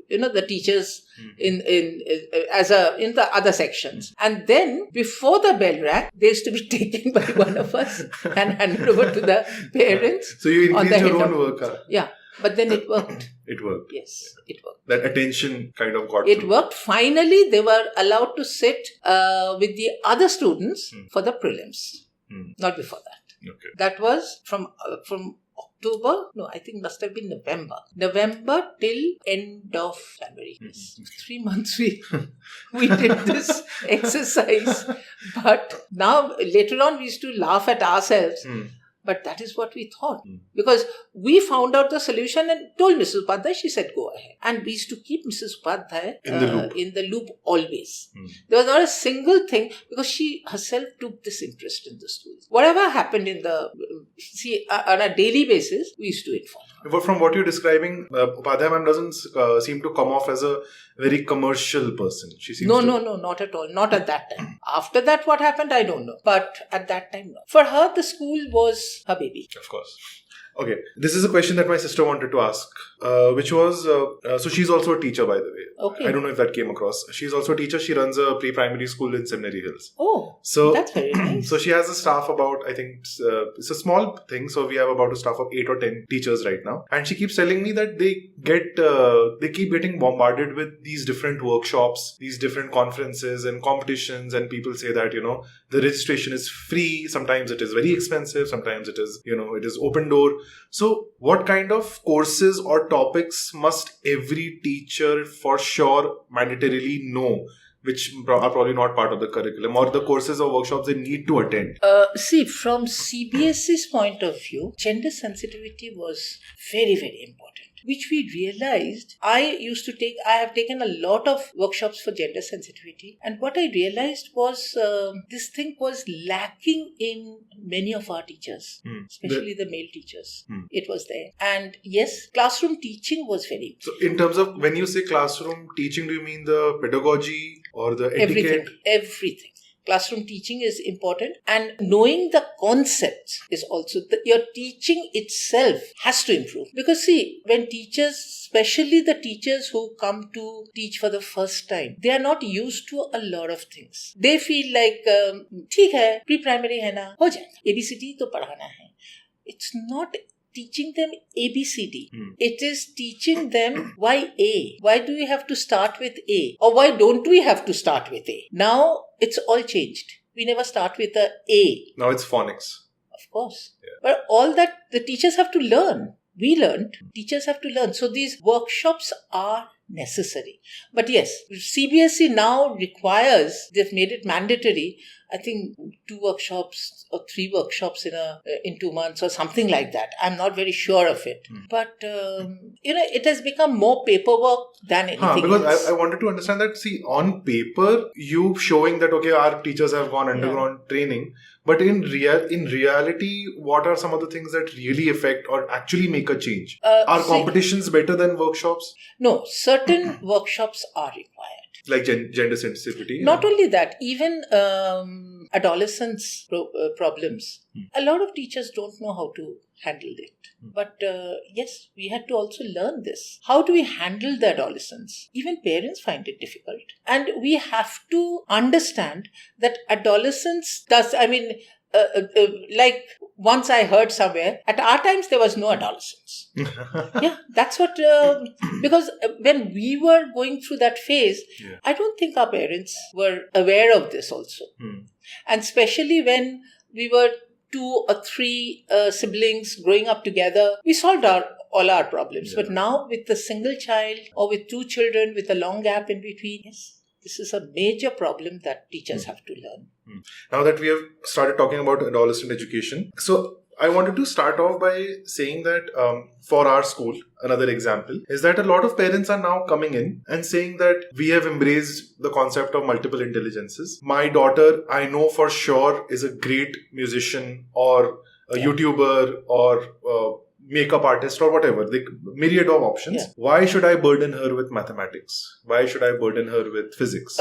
the teachers in the other sections, and then before the bell rang, they used to be taken by one of us and handed over to the parents. So you increased your own work. Huh? Yeah. But then it worked. It worked. Yes, it worked. That attention kind of got It through. worked. Finally, they were allowed to sit with the other students for the prelims. Not before that. Okay. That was from October. No, I think must have been November. November till end of January. Yes. 3 months we did this exercise. But now, later on, we used to laugh at ourselves. But that is what we thought. Because we found out the solution and told Mrs. Upadhyay, she said, go ahead. And we used to keep Mrs. Upadhyay in the loop always. There was not a single thing, because she herself took this interest in the schools. Whatever happened on a daily basis, we used to inform her. But from what you're describing, Upadhyay ma'am doesn't seem to come off as a very commercial person. She seems No, not at all. Not at that time. After that, what happened, I don't know. But at that time, no. For her, the school was her baby. Of course. Okay, this is a question that my sister wanted to ask, which was, so she's also a teacher, by the way. Okay. I don't know if that came across. She's also a teacher. She runs a pre-primary school in Seminary Hills. Oh, so that's very nice. So she has a staff about, I think, it's a small thing. So we have about a staff of 8 or 10 teachers right now. And she keeps telling me that they keep getting bombarded with these different workshops, these different conferences and competitions. And people say that, the registration is free. Sometimes it is very expensive. Sometimes it is, it is open door. So what kind of courses or topics must every teacher for sure mandatorily know, which are probably not part of the curriculum, or the courses or workshops they need to attend? See, from CBSE's point of view, gender sensitivity was very, very important, which we realized. I have taken a lot of workshops for gender sensitivity, and what I realized was this thing was lacking in many of our teachers, especially the male teachers. It was there. And yes, classroom teaching was very important. So in terms of, when you say classroom teaching, do you mean the pedagogy or the etiquette? Everything. Classroom teaching is important, and knowing the concepts is also, your teaching itself has to improve. Because see, when teachers, especially the teachers who come to teach for the first time, they are not used to a lot of things. They feel like, ठीक है, pre-primary है ना, हो जाएगा, ABCD तो पढ़ाना है. It's not teaching them ABCD. It is teaching them why A. Why do we have to start with A? Or why don't we have to start with A? Now it's all changed. We never start with a A. Now it's phonics. Of course. Yeah. But all that the teachers have to learn. We learned. Teachers have to learn. So these workshops are necessary. But yes, CBSE now requires, they've made it mandatory, I think 2 workshops or 3 workshops in 2 months or something like that. I'm not very sure of it. But, it has become more paperwork than anything because else. I wanted to understand that, see, on paper, you showing that, okay, our teachers have gone underground training. But in reality, what are some of the things that really affect or actually make a change? Are competitions better than workshops? No, certain workshops are required. Like gender sensitivity? Not only that, even adolescents' problems. A lot of teachers don't know how to handle it. But yes, we had to also learn this. How do we handle the adolescents? Even parents find it difficult. And we have to understand that adolescents like once I heard somewhere, at our times there was no adolescence. Yeah, that's what, because when we were going through that phase, I don't think our parents were aware of this also. And especially when we were 2 or 3 siblings growing up together, we solved all our problems. But now with a single child or with 2 children with a long gap in between, yes, this is a major problem that teachers have to learn. Now that we have started talking about adolescent education, so I wanted to start off by saying that for our school, another example is that a lot of parents are now coming in and saying that we have embraced the concept of multiple intelligences. My daughter, I know for sure, is a great musician or a YouTuber or makeup artist or whatever, the myriad of options. Yeah. Why should I burden her with mathematics? Why should I burden her with physics?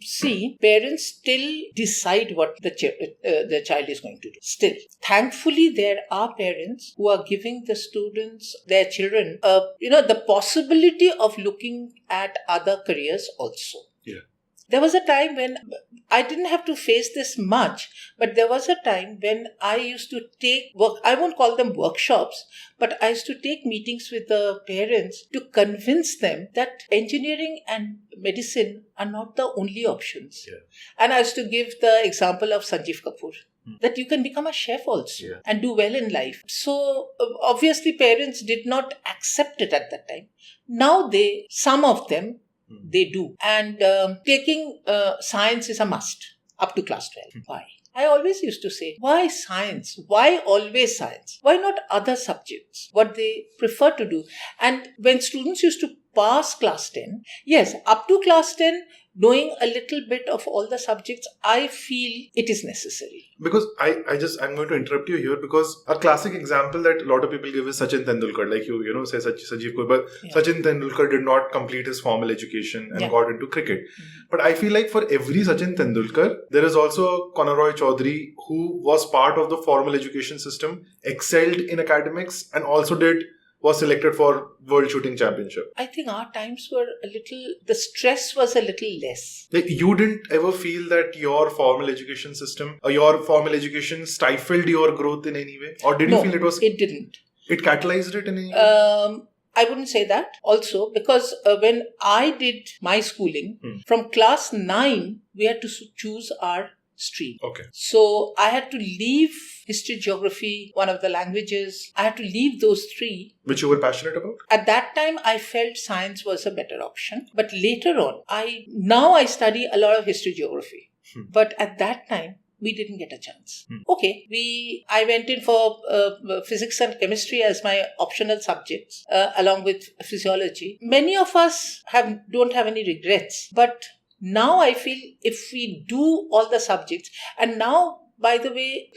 See, parents still decide what the child is going to do. Still, thankfully, there are parents who are giving the students, their children, the possibility of looking at other careers also. Yeah. There was a time when I didn't have to face this much, but there was a time when I used to take work. I won't call them workshops, but I used to take meetings with the parents to convince them that engineering and medicine are not the only options. Yeah. And I used to give the example of Sanjeev Kapoor. That you can become a chef also and do well in life. So obviously parents did not accept it at that time. Now some of them, they do. And taking science is a must up to class 12. Why? I always used to say, why science? Why always science? Why not other subjects? What they prefer to do. And when students used to pass class 10, yes, up to class 10, knowing a little bit of all the subjects, I feel it is necessary. Because I'm going to interrupt you here because a classic example that a lot of people give is Sachin Tendulkar. Like you say Sanjeev Kapoor, but Sachin Tendulkar did not complete his formal education and got into cricket. But I feel like for every Sachin Tendulkar, there is also Kana Roy Chaudhary who was part of the formal education system, excelled in academics and also was selected for World Shooting Championship. I think our times were the stress was a little less. You didn't ever feel that your formal education system or your formal education stifled your growth in any way? Or did you feel it didn't. It catalyzed it in any way? I wouldn't say that. Also, because when I did my schooling, from class 9, we had to choose our stream. Okay. So I had to leave history, geography, one of the languages. I had to leave those 3. Which you were passionate about? At that time, I felt science was a better option. But later on, now I study a lot of history, geography. But at that time, we didn't get a chance. Okay, I went in for physics and chemistry as my optional subjects, along with physiology. Many of us don't have any regrets. But now I feel if we do all the subjects, and now, by the way,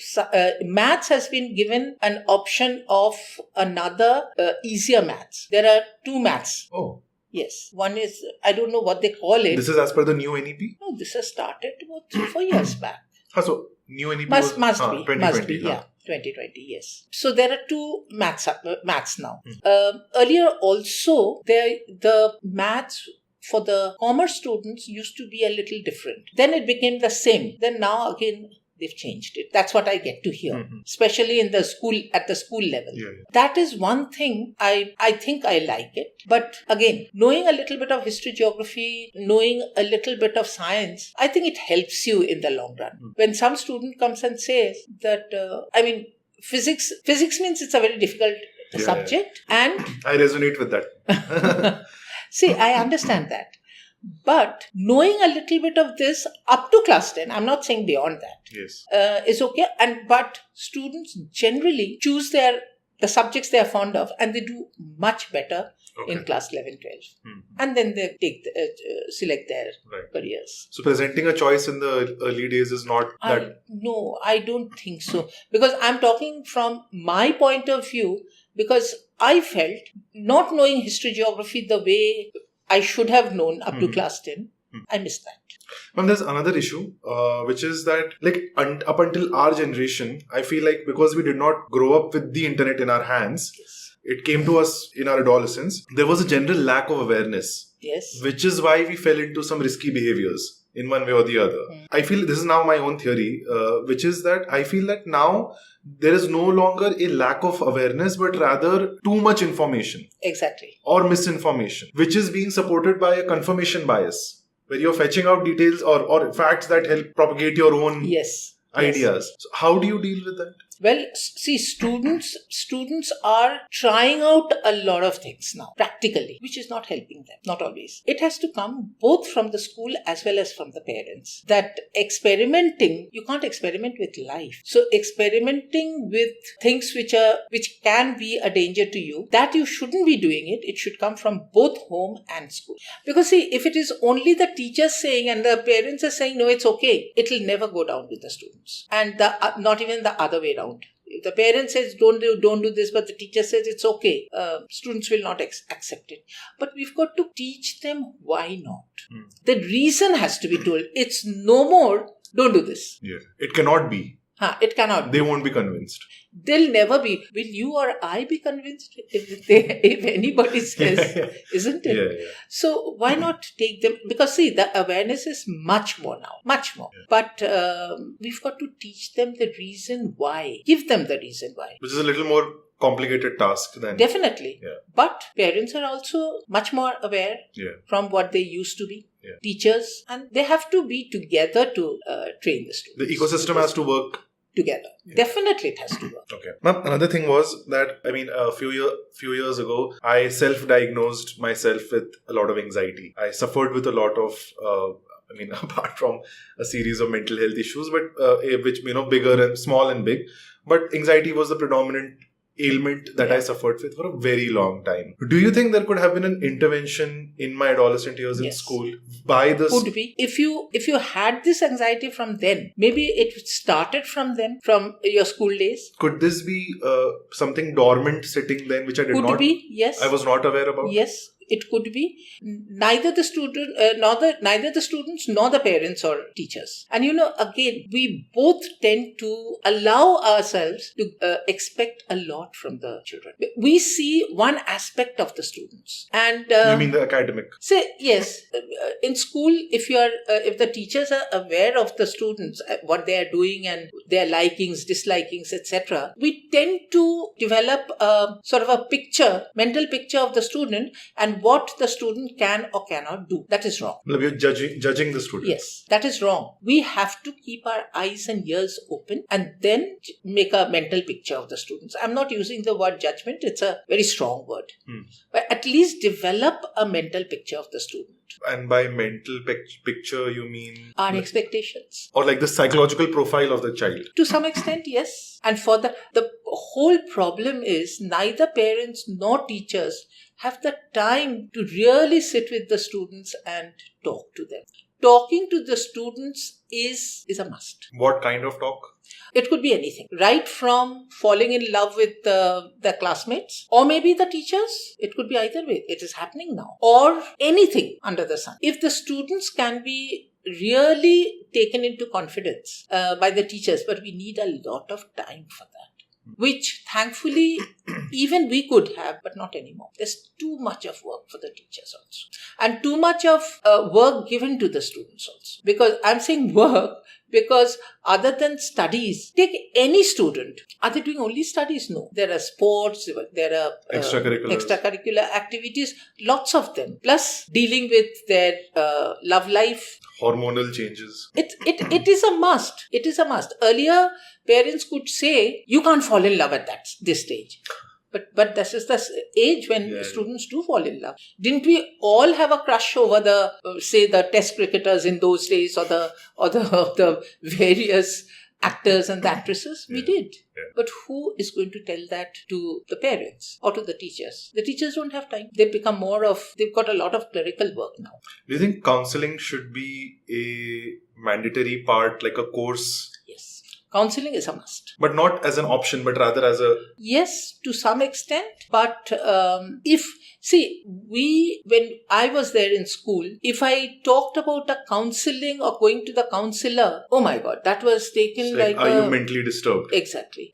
maths has been given an option of another easier maths. There are 2 maths. Oh. Yes. One is, I don't know what they call it. This is as per the new NEP? No, this has started about 3-4 years back. So, new NEP must be. 2020. Must be, 2020, yes. So there are 2 maths now. Earlier also, the maths for the commerce students used to be a little different. Then it became the same. Then now again, they've changed it. That's what I get to hear, especially in the school, at the school level. Yeah. That is one thing I think I like it. But again, knowing a little bit of history, geography, knowing a little bit of science, I think it helps you in the long run. When some student comes and says that, physics means it's a very difficult subject. And I resonate with that. See, I understand that. But knowing a little bit of this up to class 10, I'm not saying beyond that, yes, is okay. But students generally choose the subjects they are fond of, and they do much better in class 11, 12. And then they select their careers. So presenting a choice in the early days is not that... No, I don't think so. Because I'm talking from my point of view, because I felt not knowing history, geography the way I should have known up to class 10, I missed that. Ma'am, there's another issue, which is that up until our generation, I feel like because we did not grow up with the internet in our hands, it came to us in our adolescence, there was a general lack of awareness. Yes. Which is why we fell into some risky behaviors in one way or the other. I feel this is now my own theory, which is that I feel that now there is no longer a lack of awareness, but rather too much information. Exactly. Or misinformation, which is being supported by a confirmation bias, where you're fetching out details or facts that help propagate your own ideas. So how do you deal with that? Well, see, students are trying out a lot of things now, practically, which is not helping them. Not always. It has to come both from the school as well as from the parents. That experimenting, you can't experiment with life. So experimenting with things which can be a danger to you, that you shouldn't be doing it. It should come from both home and school. Because see, if it is only the teachers saying and the parents are saying, no, it's okay, it will never go down with the students. And not even the other way around. If the parent says don't do this, but the teacher says it's okay, students will not accept it. But we've got to teach them why not. The reason has to be told. It's no more, don't do this. Yeah, it cannot be. It cannot. They won't be convinced. They'll never be. Will you or I be convinced if anybody says, isn't it? Yeah. So why not take them? Because see, the awareness is much more now. Much more. Yeah. But we've got to teach them the reason why. Give them the reason why. Which is a little more complicated task than... Definitely. Yeah. But parents are also much more aware from what they used to be. Yeah. Teachers. And they have to be together to train the students. The ecosystem has to work together. Yeah. Definitely it has to work. Okay. Now, another thing was that, a few years ago, I self-diagnosed myself with a lot of anxiety. I suffered with a lot of, apart from a series of mental health issues, but which, bigger and small and big. But anxiety was the predominant ailment that I suffered with for a very long time. Do you think there could have been an intervention in my adolescent years in school by this? Could be. If you had this anxiety from then, maybe it started from then, from your school days. Could this be something dormant sitting then, which I did not? Could be, yes. I was not aware about. Yes. It could be. Neither the students nor the parents or teachers. And again, we both tend to allow ourselves to expect a lot from the children. We see one aspect of the students. And you mean the academic? Say yes. In school, if the teachers are aware of the students, what they are doing and their likings, dislikings, etc., we tend to develop a sort of a mental picture of the student and what the student can or cannot do. That is wrong. You're judging the student. Yes, that is wrong. We have to keep our eyes and ears open and then make a mental picture of the students. I'm not using the word judgment. It's a very strong word. But at least develop a mental picture of the student. And by mental picture, you mean... our expectations. Or like the psychological profile of the child. To some extent, yes. And for the whole problem is neither parents nor teachers have the time to really sit with the students and talk to them. Talking to the students is a must. What kind of talk? It could be anything. Right from falling in love with their classmates or maybe the teachers. It could be either way. It is happening now. Or anything under the sun. If the students can be really taken into confidence by the teachers, but we need a lot of time for that. Which thankfully even we could have, but not anymore. There's too much of work for the teachers also. And too much of work given to the students also. Because I'm saying work because other than studies, take any student. Are they doing only studies? No. There are sports, there are extracurricular activities, lots of them. Plus dealing with their love life. Hormonal changes. It is a must. It is a must. Earlier, parents could say, you can't fall in love at this stage. But this is the age when students do fall in love. Didn't we all have a crush over the test cricketers in those days or the various actors and the actresses? We did. Yeah. But who is going to tell that to the parents or to the teachers? The teachers don't have time. They've got a lot of clerical work now. Do you think counseling should be a mandatory part, like a course? Yes. Counseling is a must. But not as an option, but rather as a... Yes, to some extent. But when I was there in school, if I talked about a counseling or going to the counsellor, oh my God, that was taken like are you mentally disturbed? Exactly.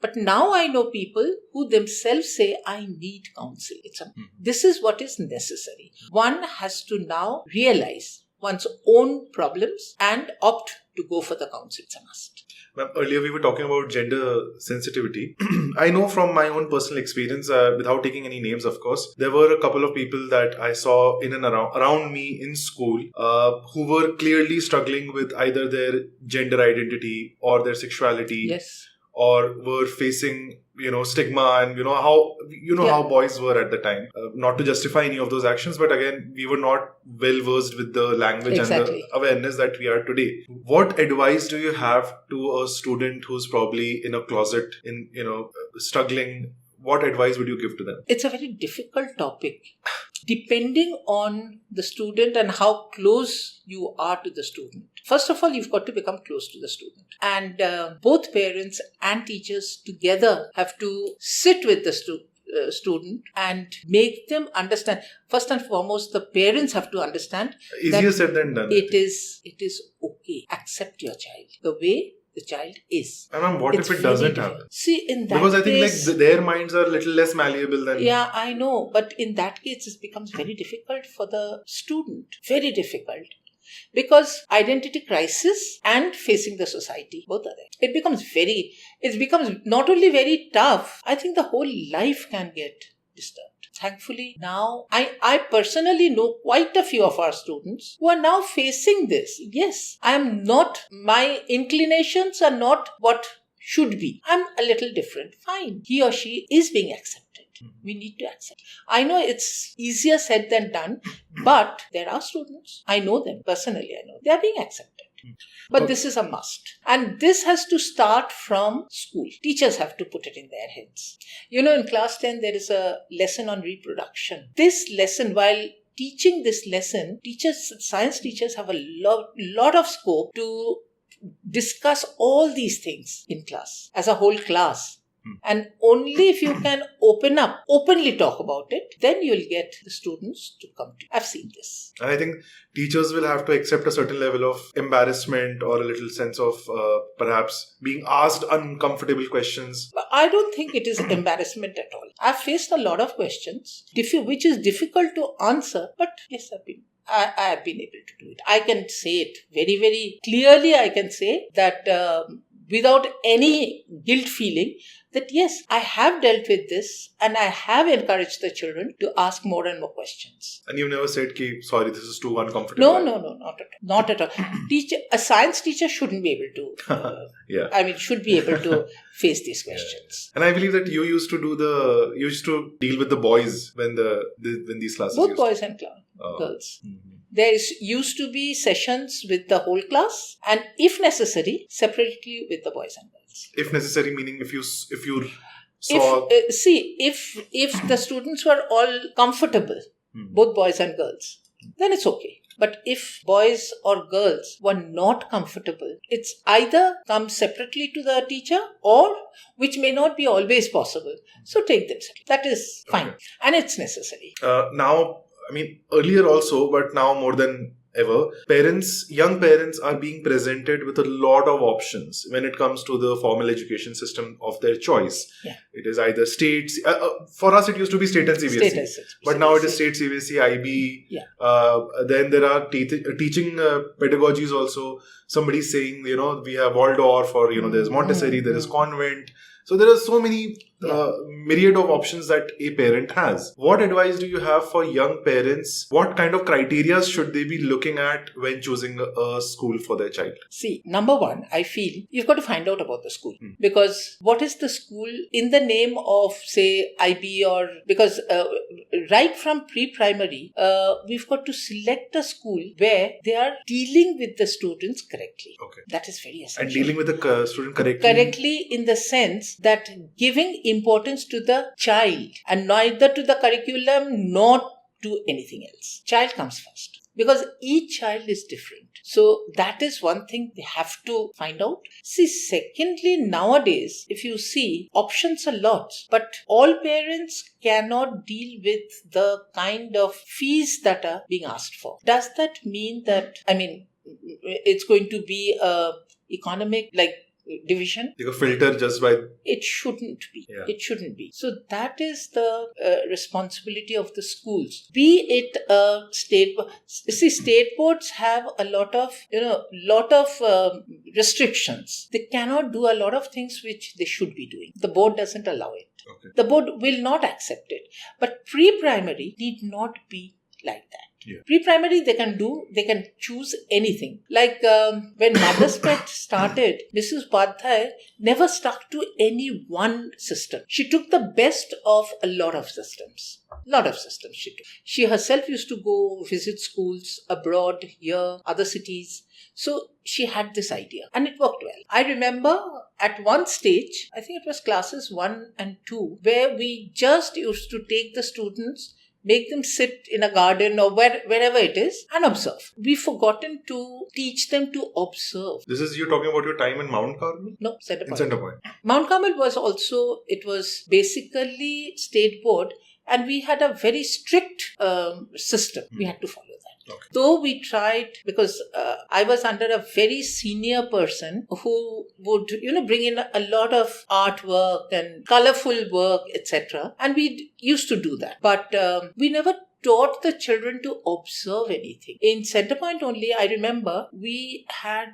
But now I know people who themselves say, I need counseling. This is what is necessary. One has to now realize one's own problems and opt to go for the counsel. It's a must. Earlier we were talking about gender sensitivity. I know from my own personal experience, without taking any names of course, there were a couple of people that I saw in and around me in school who were clearly struggling with either their gender identity or their sexuality. Yes. or were facing, stigma and how boys were at the time. Not to justify any of those actions, but again, we were not well versed with the language Exactly. and the awareness that we are today. What advice do you have to a student who's probably in a closet, struggling? What advice would you give to them? It's a very difficult topic. Depending on the student and how close you are to the student. First of all, you've got to become close to the student. And both parents and teachers together have to sit with the student and make them understand. First and foremost, the parents have to understand. Easier said than done. It is okay. Accept your child the way the child is. And what if it doesn't happen? See, in that because I think case, their minds are a little less malleable than... Yeah, I know. But in that case, it becomes very difficult for the student. Very difficult. Because identity crisis and facing the society, both are there. It becomes not only very tough, I think the whole life can get disturbed. Thankfully, now, I personally know quite a few of our students who are now facing this. Yes, my inclinations are not what should be. I'm a little different. Fine. He or she is being accepted. We need to accept. I know it's easier said than done, but there are students. I know them personally. They are being accepted. But this is a must. And this has to start from school. Teachers have to put it in their heads. In class 10, there is a lesson on reproduction. This lesson, while teaching this lesson, science teachers have a lot of scope to discuss all these things in class, as a whole class. And only if you can openly talk about it, then you'll get the students to come to you. I've seen this. And I think teachers will have to accept a certain level of embarrassment or a little sense of perhaps being asked uncomfortable questions. But I don't think it is embarrassment at all. I've faced a lot of questions, which is difficult to answer, but yes, I have been able to do it. I can say it very, very clearly. I can say that without any guilt feeling, that yes, I have dealt with this and I have encouraged the children to ask more and more questions. And you've never said, sorry, this is too uncomfortable? No, not at all. A science teacher shouldn't be able to, should be able to face these questions. And I believe that you used to deal with the boys when these classes both boys and girls. Mm-hmm. There used to be sessions with the whole class, and if necessary, separately with the boys and girls. If necessary, meaning if you saw... If the students were all comfortable, both boys and girls, then it's okay. But if boys or girls were not comfortable, it's either come separately to the teacher or, which may not be always possible, so take them separately. That is fine. Okay. And it's necessary. Now, earlier also, but now more than ever, young parents are being presented with a lot of options when it comes to the formal education system of their choice. Yeah. It is either state, for us it used to be state and CPS, but now it is state, CPS, IB. Yeah. Then there are teaching pedagogies also. Somebody saying, we have Waldorf, or there's Montessori, there is convent. So there are so many myriad of options that a parent has. What advice do you have for young parents? What kind of criteria should they be looking at when choosing a school for their child? See, number one, I feel you've got to find out about the school. Because what is the school in the name of, say, IB, or because right from pre-primary, we've got to select a school where they are dealing with the students correctly. Okay. That is very essential. And dealing with the student correctly? Correctly in the sense that giving importance to the child and neither to the curriculum nor to anything else. Child comes first because each child is different. So that is one thing they have to find out. See, secondly, nowadays, if you see, options are lots, but all parents cannot deal with the kind of fees that are being asked for. Does that mean that, it's going to be economic, division? Like a filter just by... It shouldn't be. Yeah. It shouldn't be. So that is the responsibility of the schools. Be it state... See, state boards have a lot of restrictions. They cannot do a lot of things which they should be doing. The board doesn't allow it. Okay. The board will not accept it. But pre-primary need not be like that. Yeah. Pre-primary, they can choose anything. Like when Mother's Pet started, Mrs. Padhai never stuck to any one system. She took the best of a lot of systems. She took. She herself used to go visit schools abroad, here, other cities. So she had this idea and it worked well. I remember at one stage, I think it was classes 1 and 2, where we just used to take the students, make them sit in a garden or wherever it is and observe. We've forgotten to teach them to observe. This is, you're talking about your time in Mount Carmel? No, Center Point. In Center Point. Mount Carmel was basically state board, and we had a very strict system. We had to follow that. Okay. Though we tried, because I was under a very senior person who would, bring in a lot of artwork and colorful work, etc. And we used to do that. But we never taught the children to observe anything. In Centrepoint only, I remember we had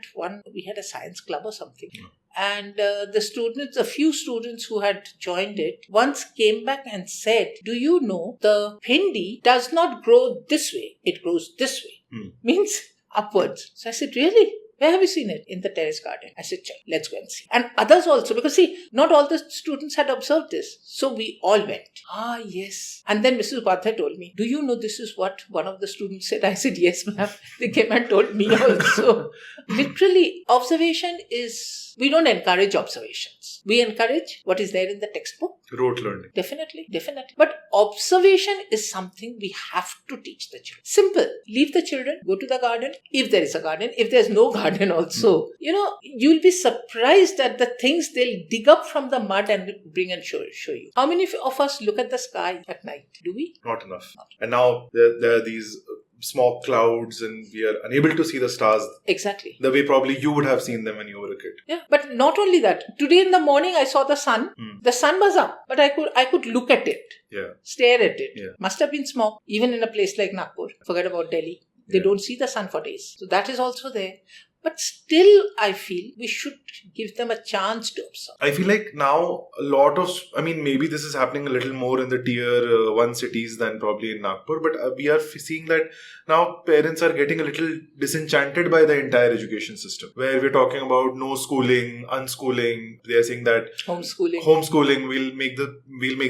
a science club or something. And a few students who had joined it once came back and said, do you know the bhindi does not grow this way, it grows this way. Means upwards. So I said, really? Where have you seen it? In the terrace garden. I said, check, let's go and see. And others also, because not all the students had observed this. So we all went. Ah, yes. And then Mrs. Upadhyay told me, do you know this is what one of the students said? I said, yes, ma'am. They came and told me also. Literally, observation we don't encourage observations. We encourage what is there in the textbook. Rote learning. Definitely. But observation is something we have to teach the children. Simple. Leave the children, go to the garden. If there is a garden, if there's no garden also, you'll be surprised at the things they'll dig up from the mud and bring and show you. How many of us look at the sky at night? Do we? Not enough. And now there are these smog clouds and we are unable to see the stars. Exactly. The way probably you would have seen them when you were a kid. Yeah, but not only that. Today in the morning I saw the sun. The sun was up, but I could look at it. Yeah. Stare at it. Yeah. Must have been smog. Even in a place like Nagpur. Forget about Delhi. They don't see the sun for days. So that is also there. But still, I feel we should give them a chance to observe. I feel like now maybe this is happening a little more in the tier 1 cities than probably in Nagpur, but we are seeing that now parents are getting a little disenchanted by the entire education system, where we're talking about no schooling, unschooling. They are saying that homeschooling will make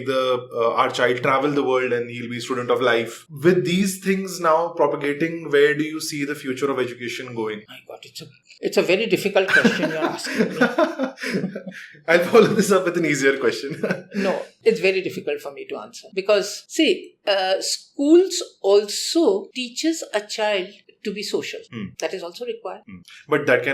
our child travel the world and he'll be a student of life. With these things now propagating, where do you see the future of education going? My God, it's a very difficult question you're asking me. I'll follow this up with an easier question. No, it's very difficult for me to answer. Because, schools also teaches a child to be social. That is also required. But that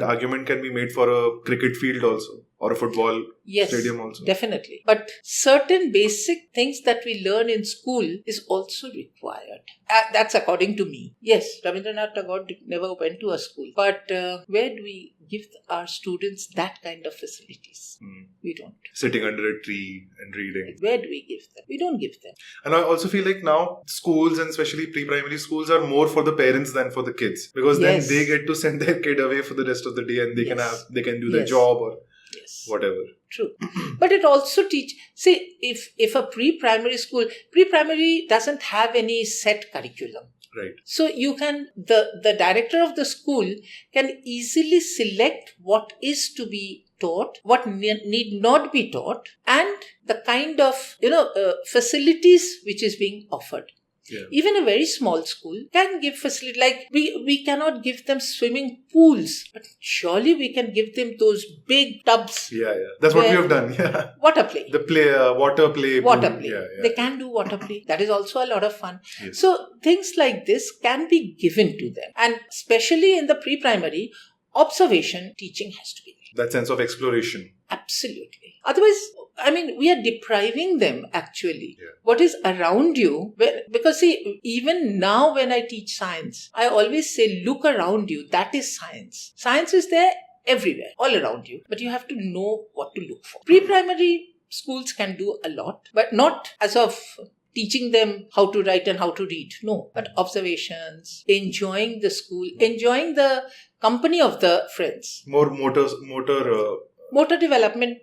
argument can be made for a cricket field also, or a football stadium also. Definitely. But certain basic things that we learn in school is also required. That's according to me. Yes, Rabindranath Tagore never went to a school. But where do we give our students that kind of facilities? We don't. Sitting under a tree and reading. Where do we give them? We don't give them. And I also feel like now schools, and especially pre-primary schools, are more for the parents than for the kids. Because then they get to send their kid away for the rest of the day and they can do their job or whatever. True. But it also if a pre-primary doesn't have any set curriculum. Right. So you can, the director of the school can easily select what is to be taught, what need not be taught, and the kind of, facilities which is being offered. Yeah. Even a very small school can give facility, like we cannot give them swimming pools, but surely we can give them those big tubs. Yeah. That's what we have done. Yeah. Water play. Water play. Water play. Yeah. They can do water play. That is also a lot of fun. Yes. So things like this can be given to them. And especially in the pre-primary, observation teaching has to be there. That sense of exploration. Absolutely. Otherwise, we are depriving them actually. Yeah. What is around you? Because even now when I teach science, I always say, look around you. That is science. Science is there everywhere, all around you. But you have to know what to look for. Pre-primary schools can do a lot, but not as of teaching them how to write and how to read. No, but observations, enjoying the school, enjoying the company of the friends. More motor Motor development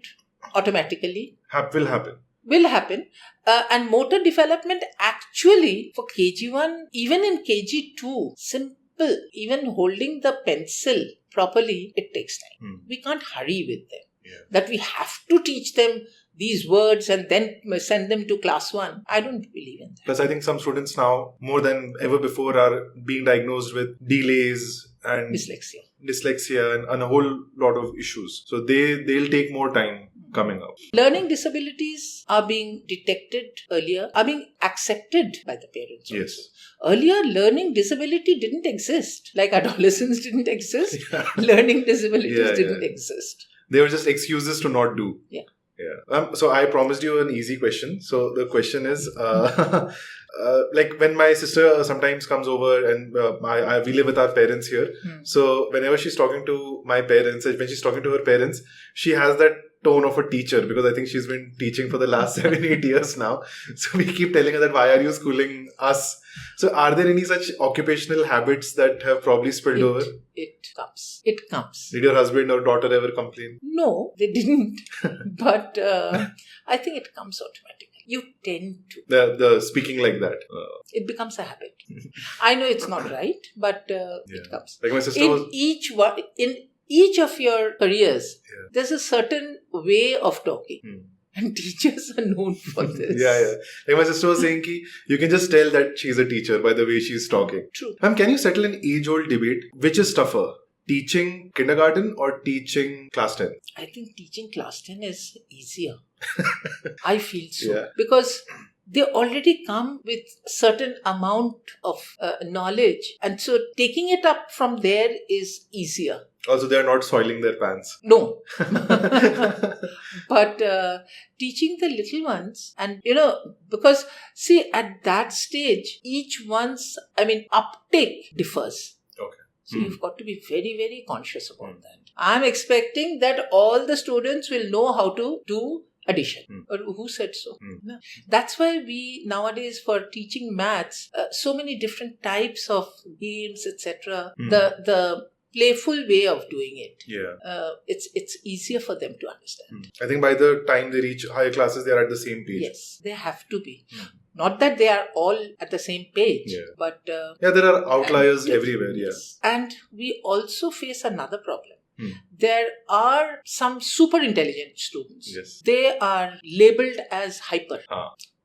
automatically will happen. will happen. And motor development actually for KG1, even in KG2, simple, even holding the pencil properly, it takes time. We can't hurry with them. Yeah. That we have to teach them these words and then send them to class 1. I don't believe in that. Plus, I think some students now, more than ever before, are being diagnosed with delays and dyslexia and a whole lot of issues. So they'll take more time coming up. Learning disabilities are being detected earlier, are being accepted by the parents also. Yes. Earlier, learning disability didn't exist. Like adolescence didn't exist. Yeah. Learning disabilities didn't exist. They were just excuses to not do. Yeah. Yeah. So I promised you an easy question. So the question is, like when my sister sometimes comes over and we live with our parents here. So whenever she's talking to my parents, when she's talking to her parents, she has that tone of a teacher, because I think she's been teaching for the last 7-8 years now. So we keep telling her that, why are you schooling us? So are there any such occupational habits that have probably spilled over? It comes. Did your husband or daughter ever complain? No, they didn't. But I think it comes automatically. You tend to. The speaking like that. It becomes a habit. I know it's not right, but it comes. Like my sister in each of your careers, there's a certain way of talking. And teachers are known for this. Yeah. Like my sister was saying, you can just tell that she's a teacher by the way she's talking. True. Ma'am, can you settle an age-old debate? Which is tougher? Teaching kindergarten or teaching class 10? I think teaching class 10 is easier. I feel so. Yeah. Because they already come with certain amount of knowledge. And so taking it up from there is easier. Also, they are not soiling their pants. No. But teaching the little ones, and because see, at that stage, each one's, uptake differs. Okay. So you've got to be very, very conscious about that. I'm expecting that all the students will know how to do addition. Or who said so? No. That's why we nowadays, for teaching maths, so many different types of games, etc. The playful way of doing it. Yeah. It's easier for them to understand. I think by the time they reach higher classes, they are at the same page. Yes, they have to be. Not that they are all at the same page, but... there are outliers everywhere, yes. And we also face another problem. There are some super intelligent students. Yes. They are labeled as hyper.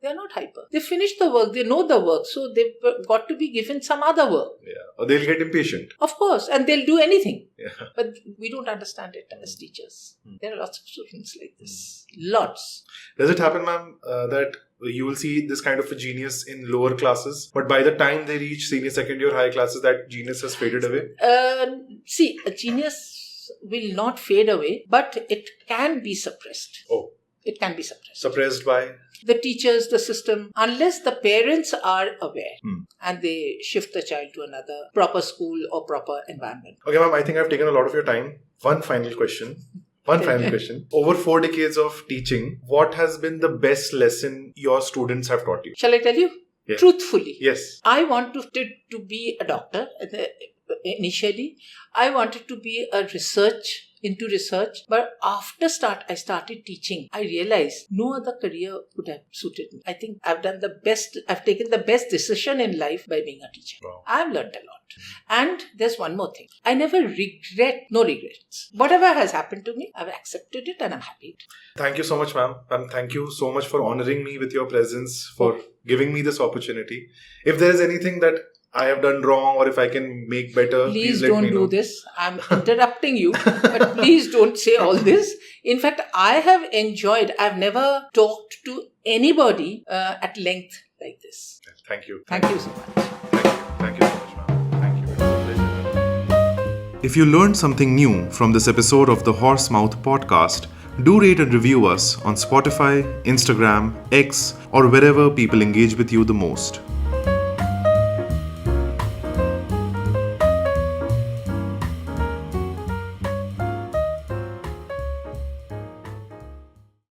They are not hyper. They finish the work, they know the work, so they've got to be given some other work. Yeah. Or they'll get impatient. Of course, and they'll do anything. Yeah. But we don't understand it as teachers. There are lots of students like this. Lots. Does it happen, ma'am, that you will see this kind of a genius in lower classes, but by the time they reach senior, second year, higher classes, that genius has faded away? See, a genius will not fade away, but it can be suppressed. Oh. It can be suppressed. Suppressed by? The teachers, the system, unless the parents are aware and they shift the child to another proper school or proper environment. Okay, ma'am, I think I've taken a lot of your time. One final question. Over 4 decades of teaching, what has been the best lesson your students have taught you? Shall I tell you? Yeah. Truthfully. Yes. I wanted to be a doctor initially. I wanted to be into research, but after I started teaching, I realized no other career would have suited me. I think I've taken the best decision in life by being a teacher. Wow. I've learned a lot. And there's one more thing. I never no regrets. Whatever has happened to me, I've accepted it and I'm happy. Thank you so much, ma'am. Thank you so much for honoring me with your presence, for giving me this opportunity. If there is anything that I have done wrong or if I can make better, please let me know. Please don't do this. I'm interrupting you, but please don't say all this. In fact, I have enjoyed, I've never talked to anybody at length like this. Thank you. Thank you so much. Thank you so much, ma'am. Thank you. It was a pleasure. If you learned something new from this episode of the Horsemouth podcast, do rate and review us on Spotify, Instagram, X, or wherever people engage with you the most.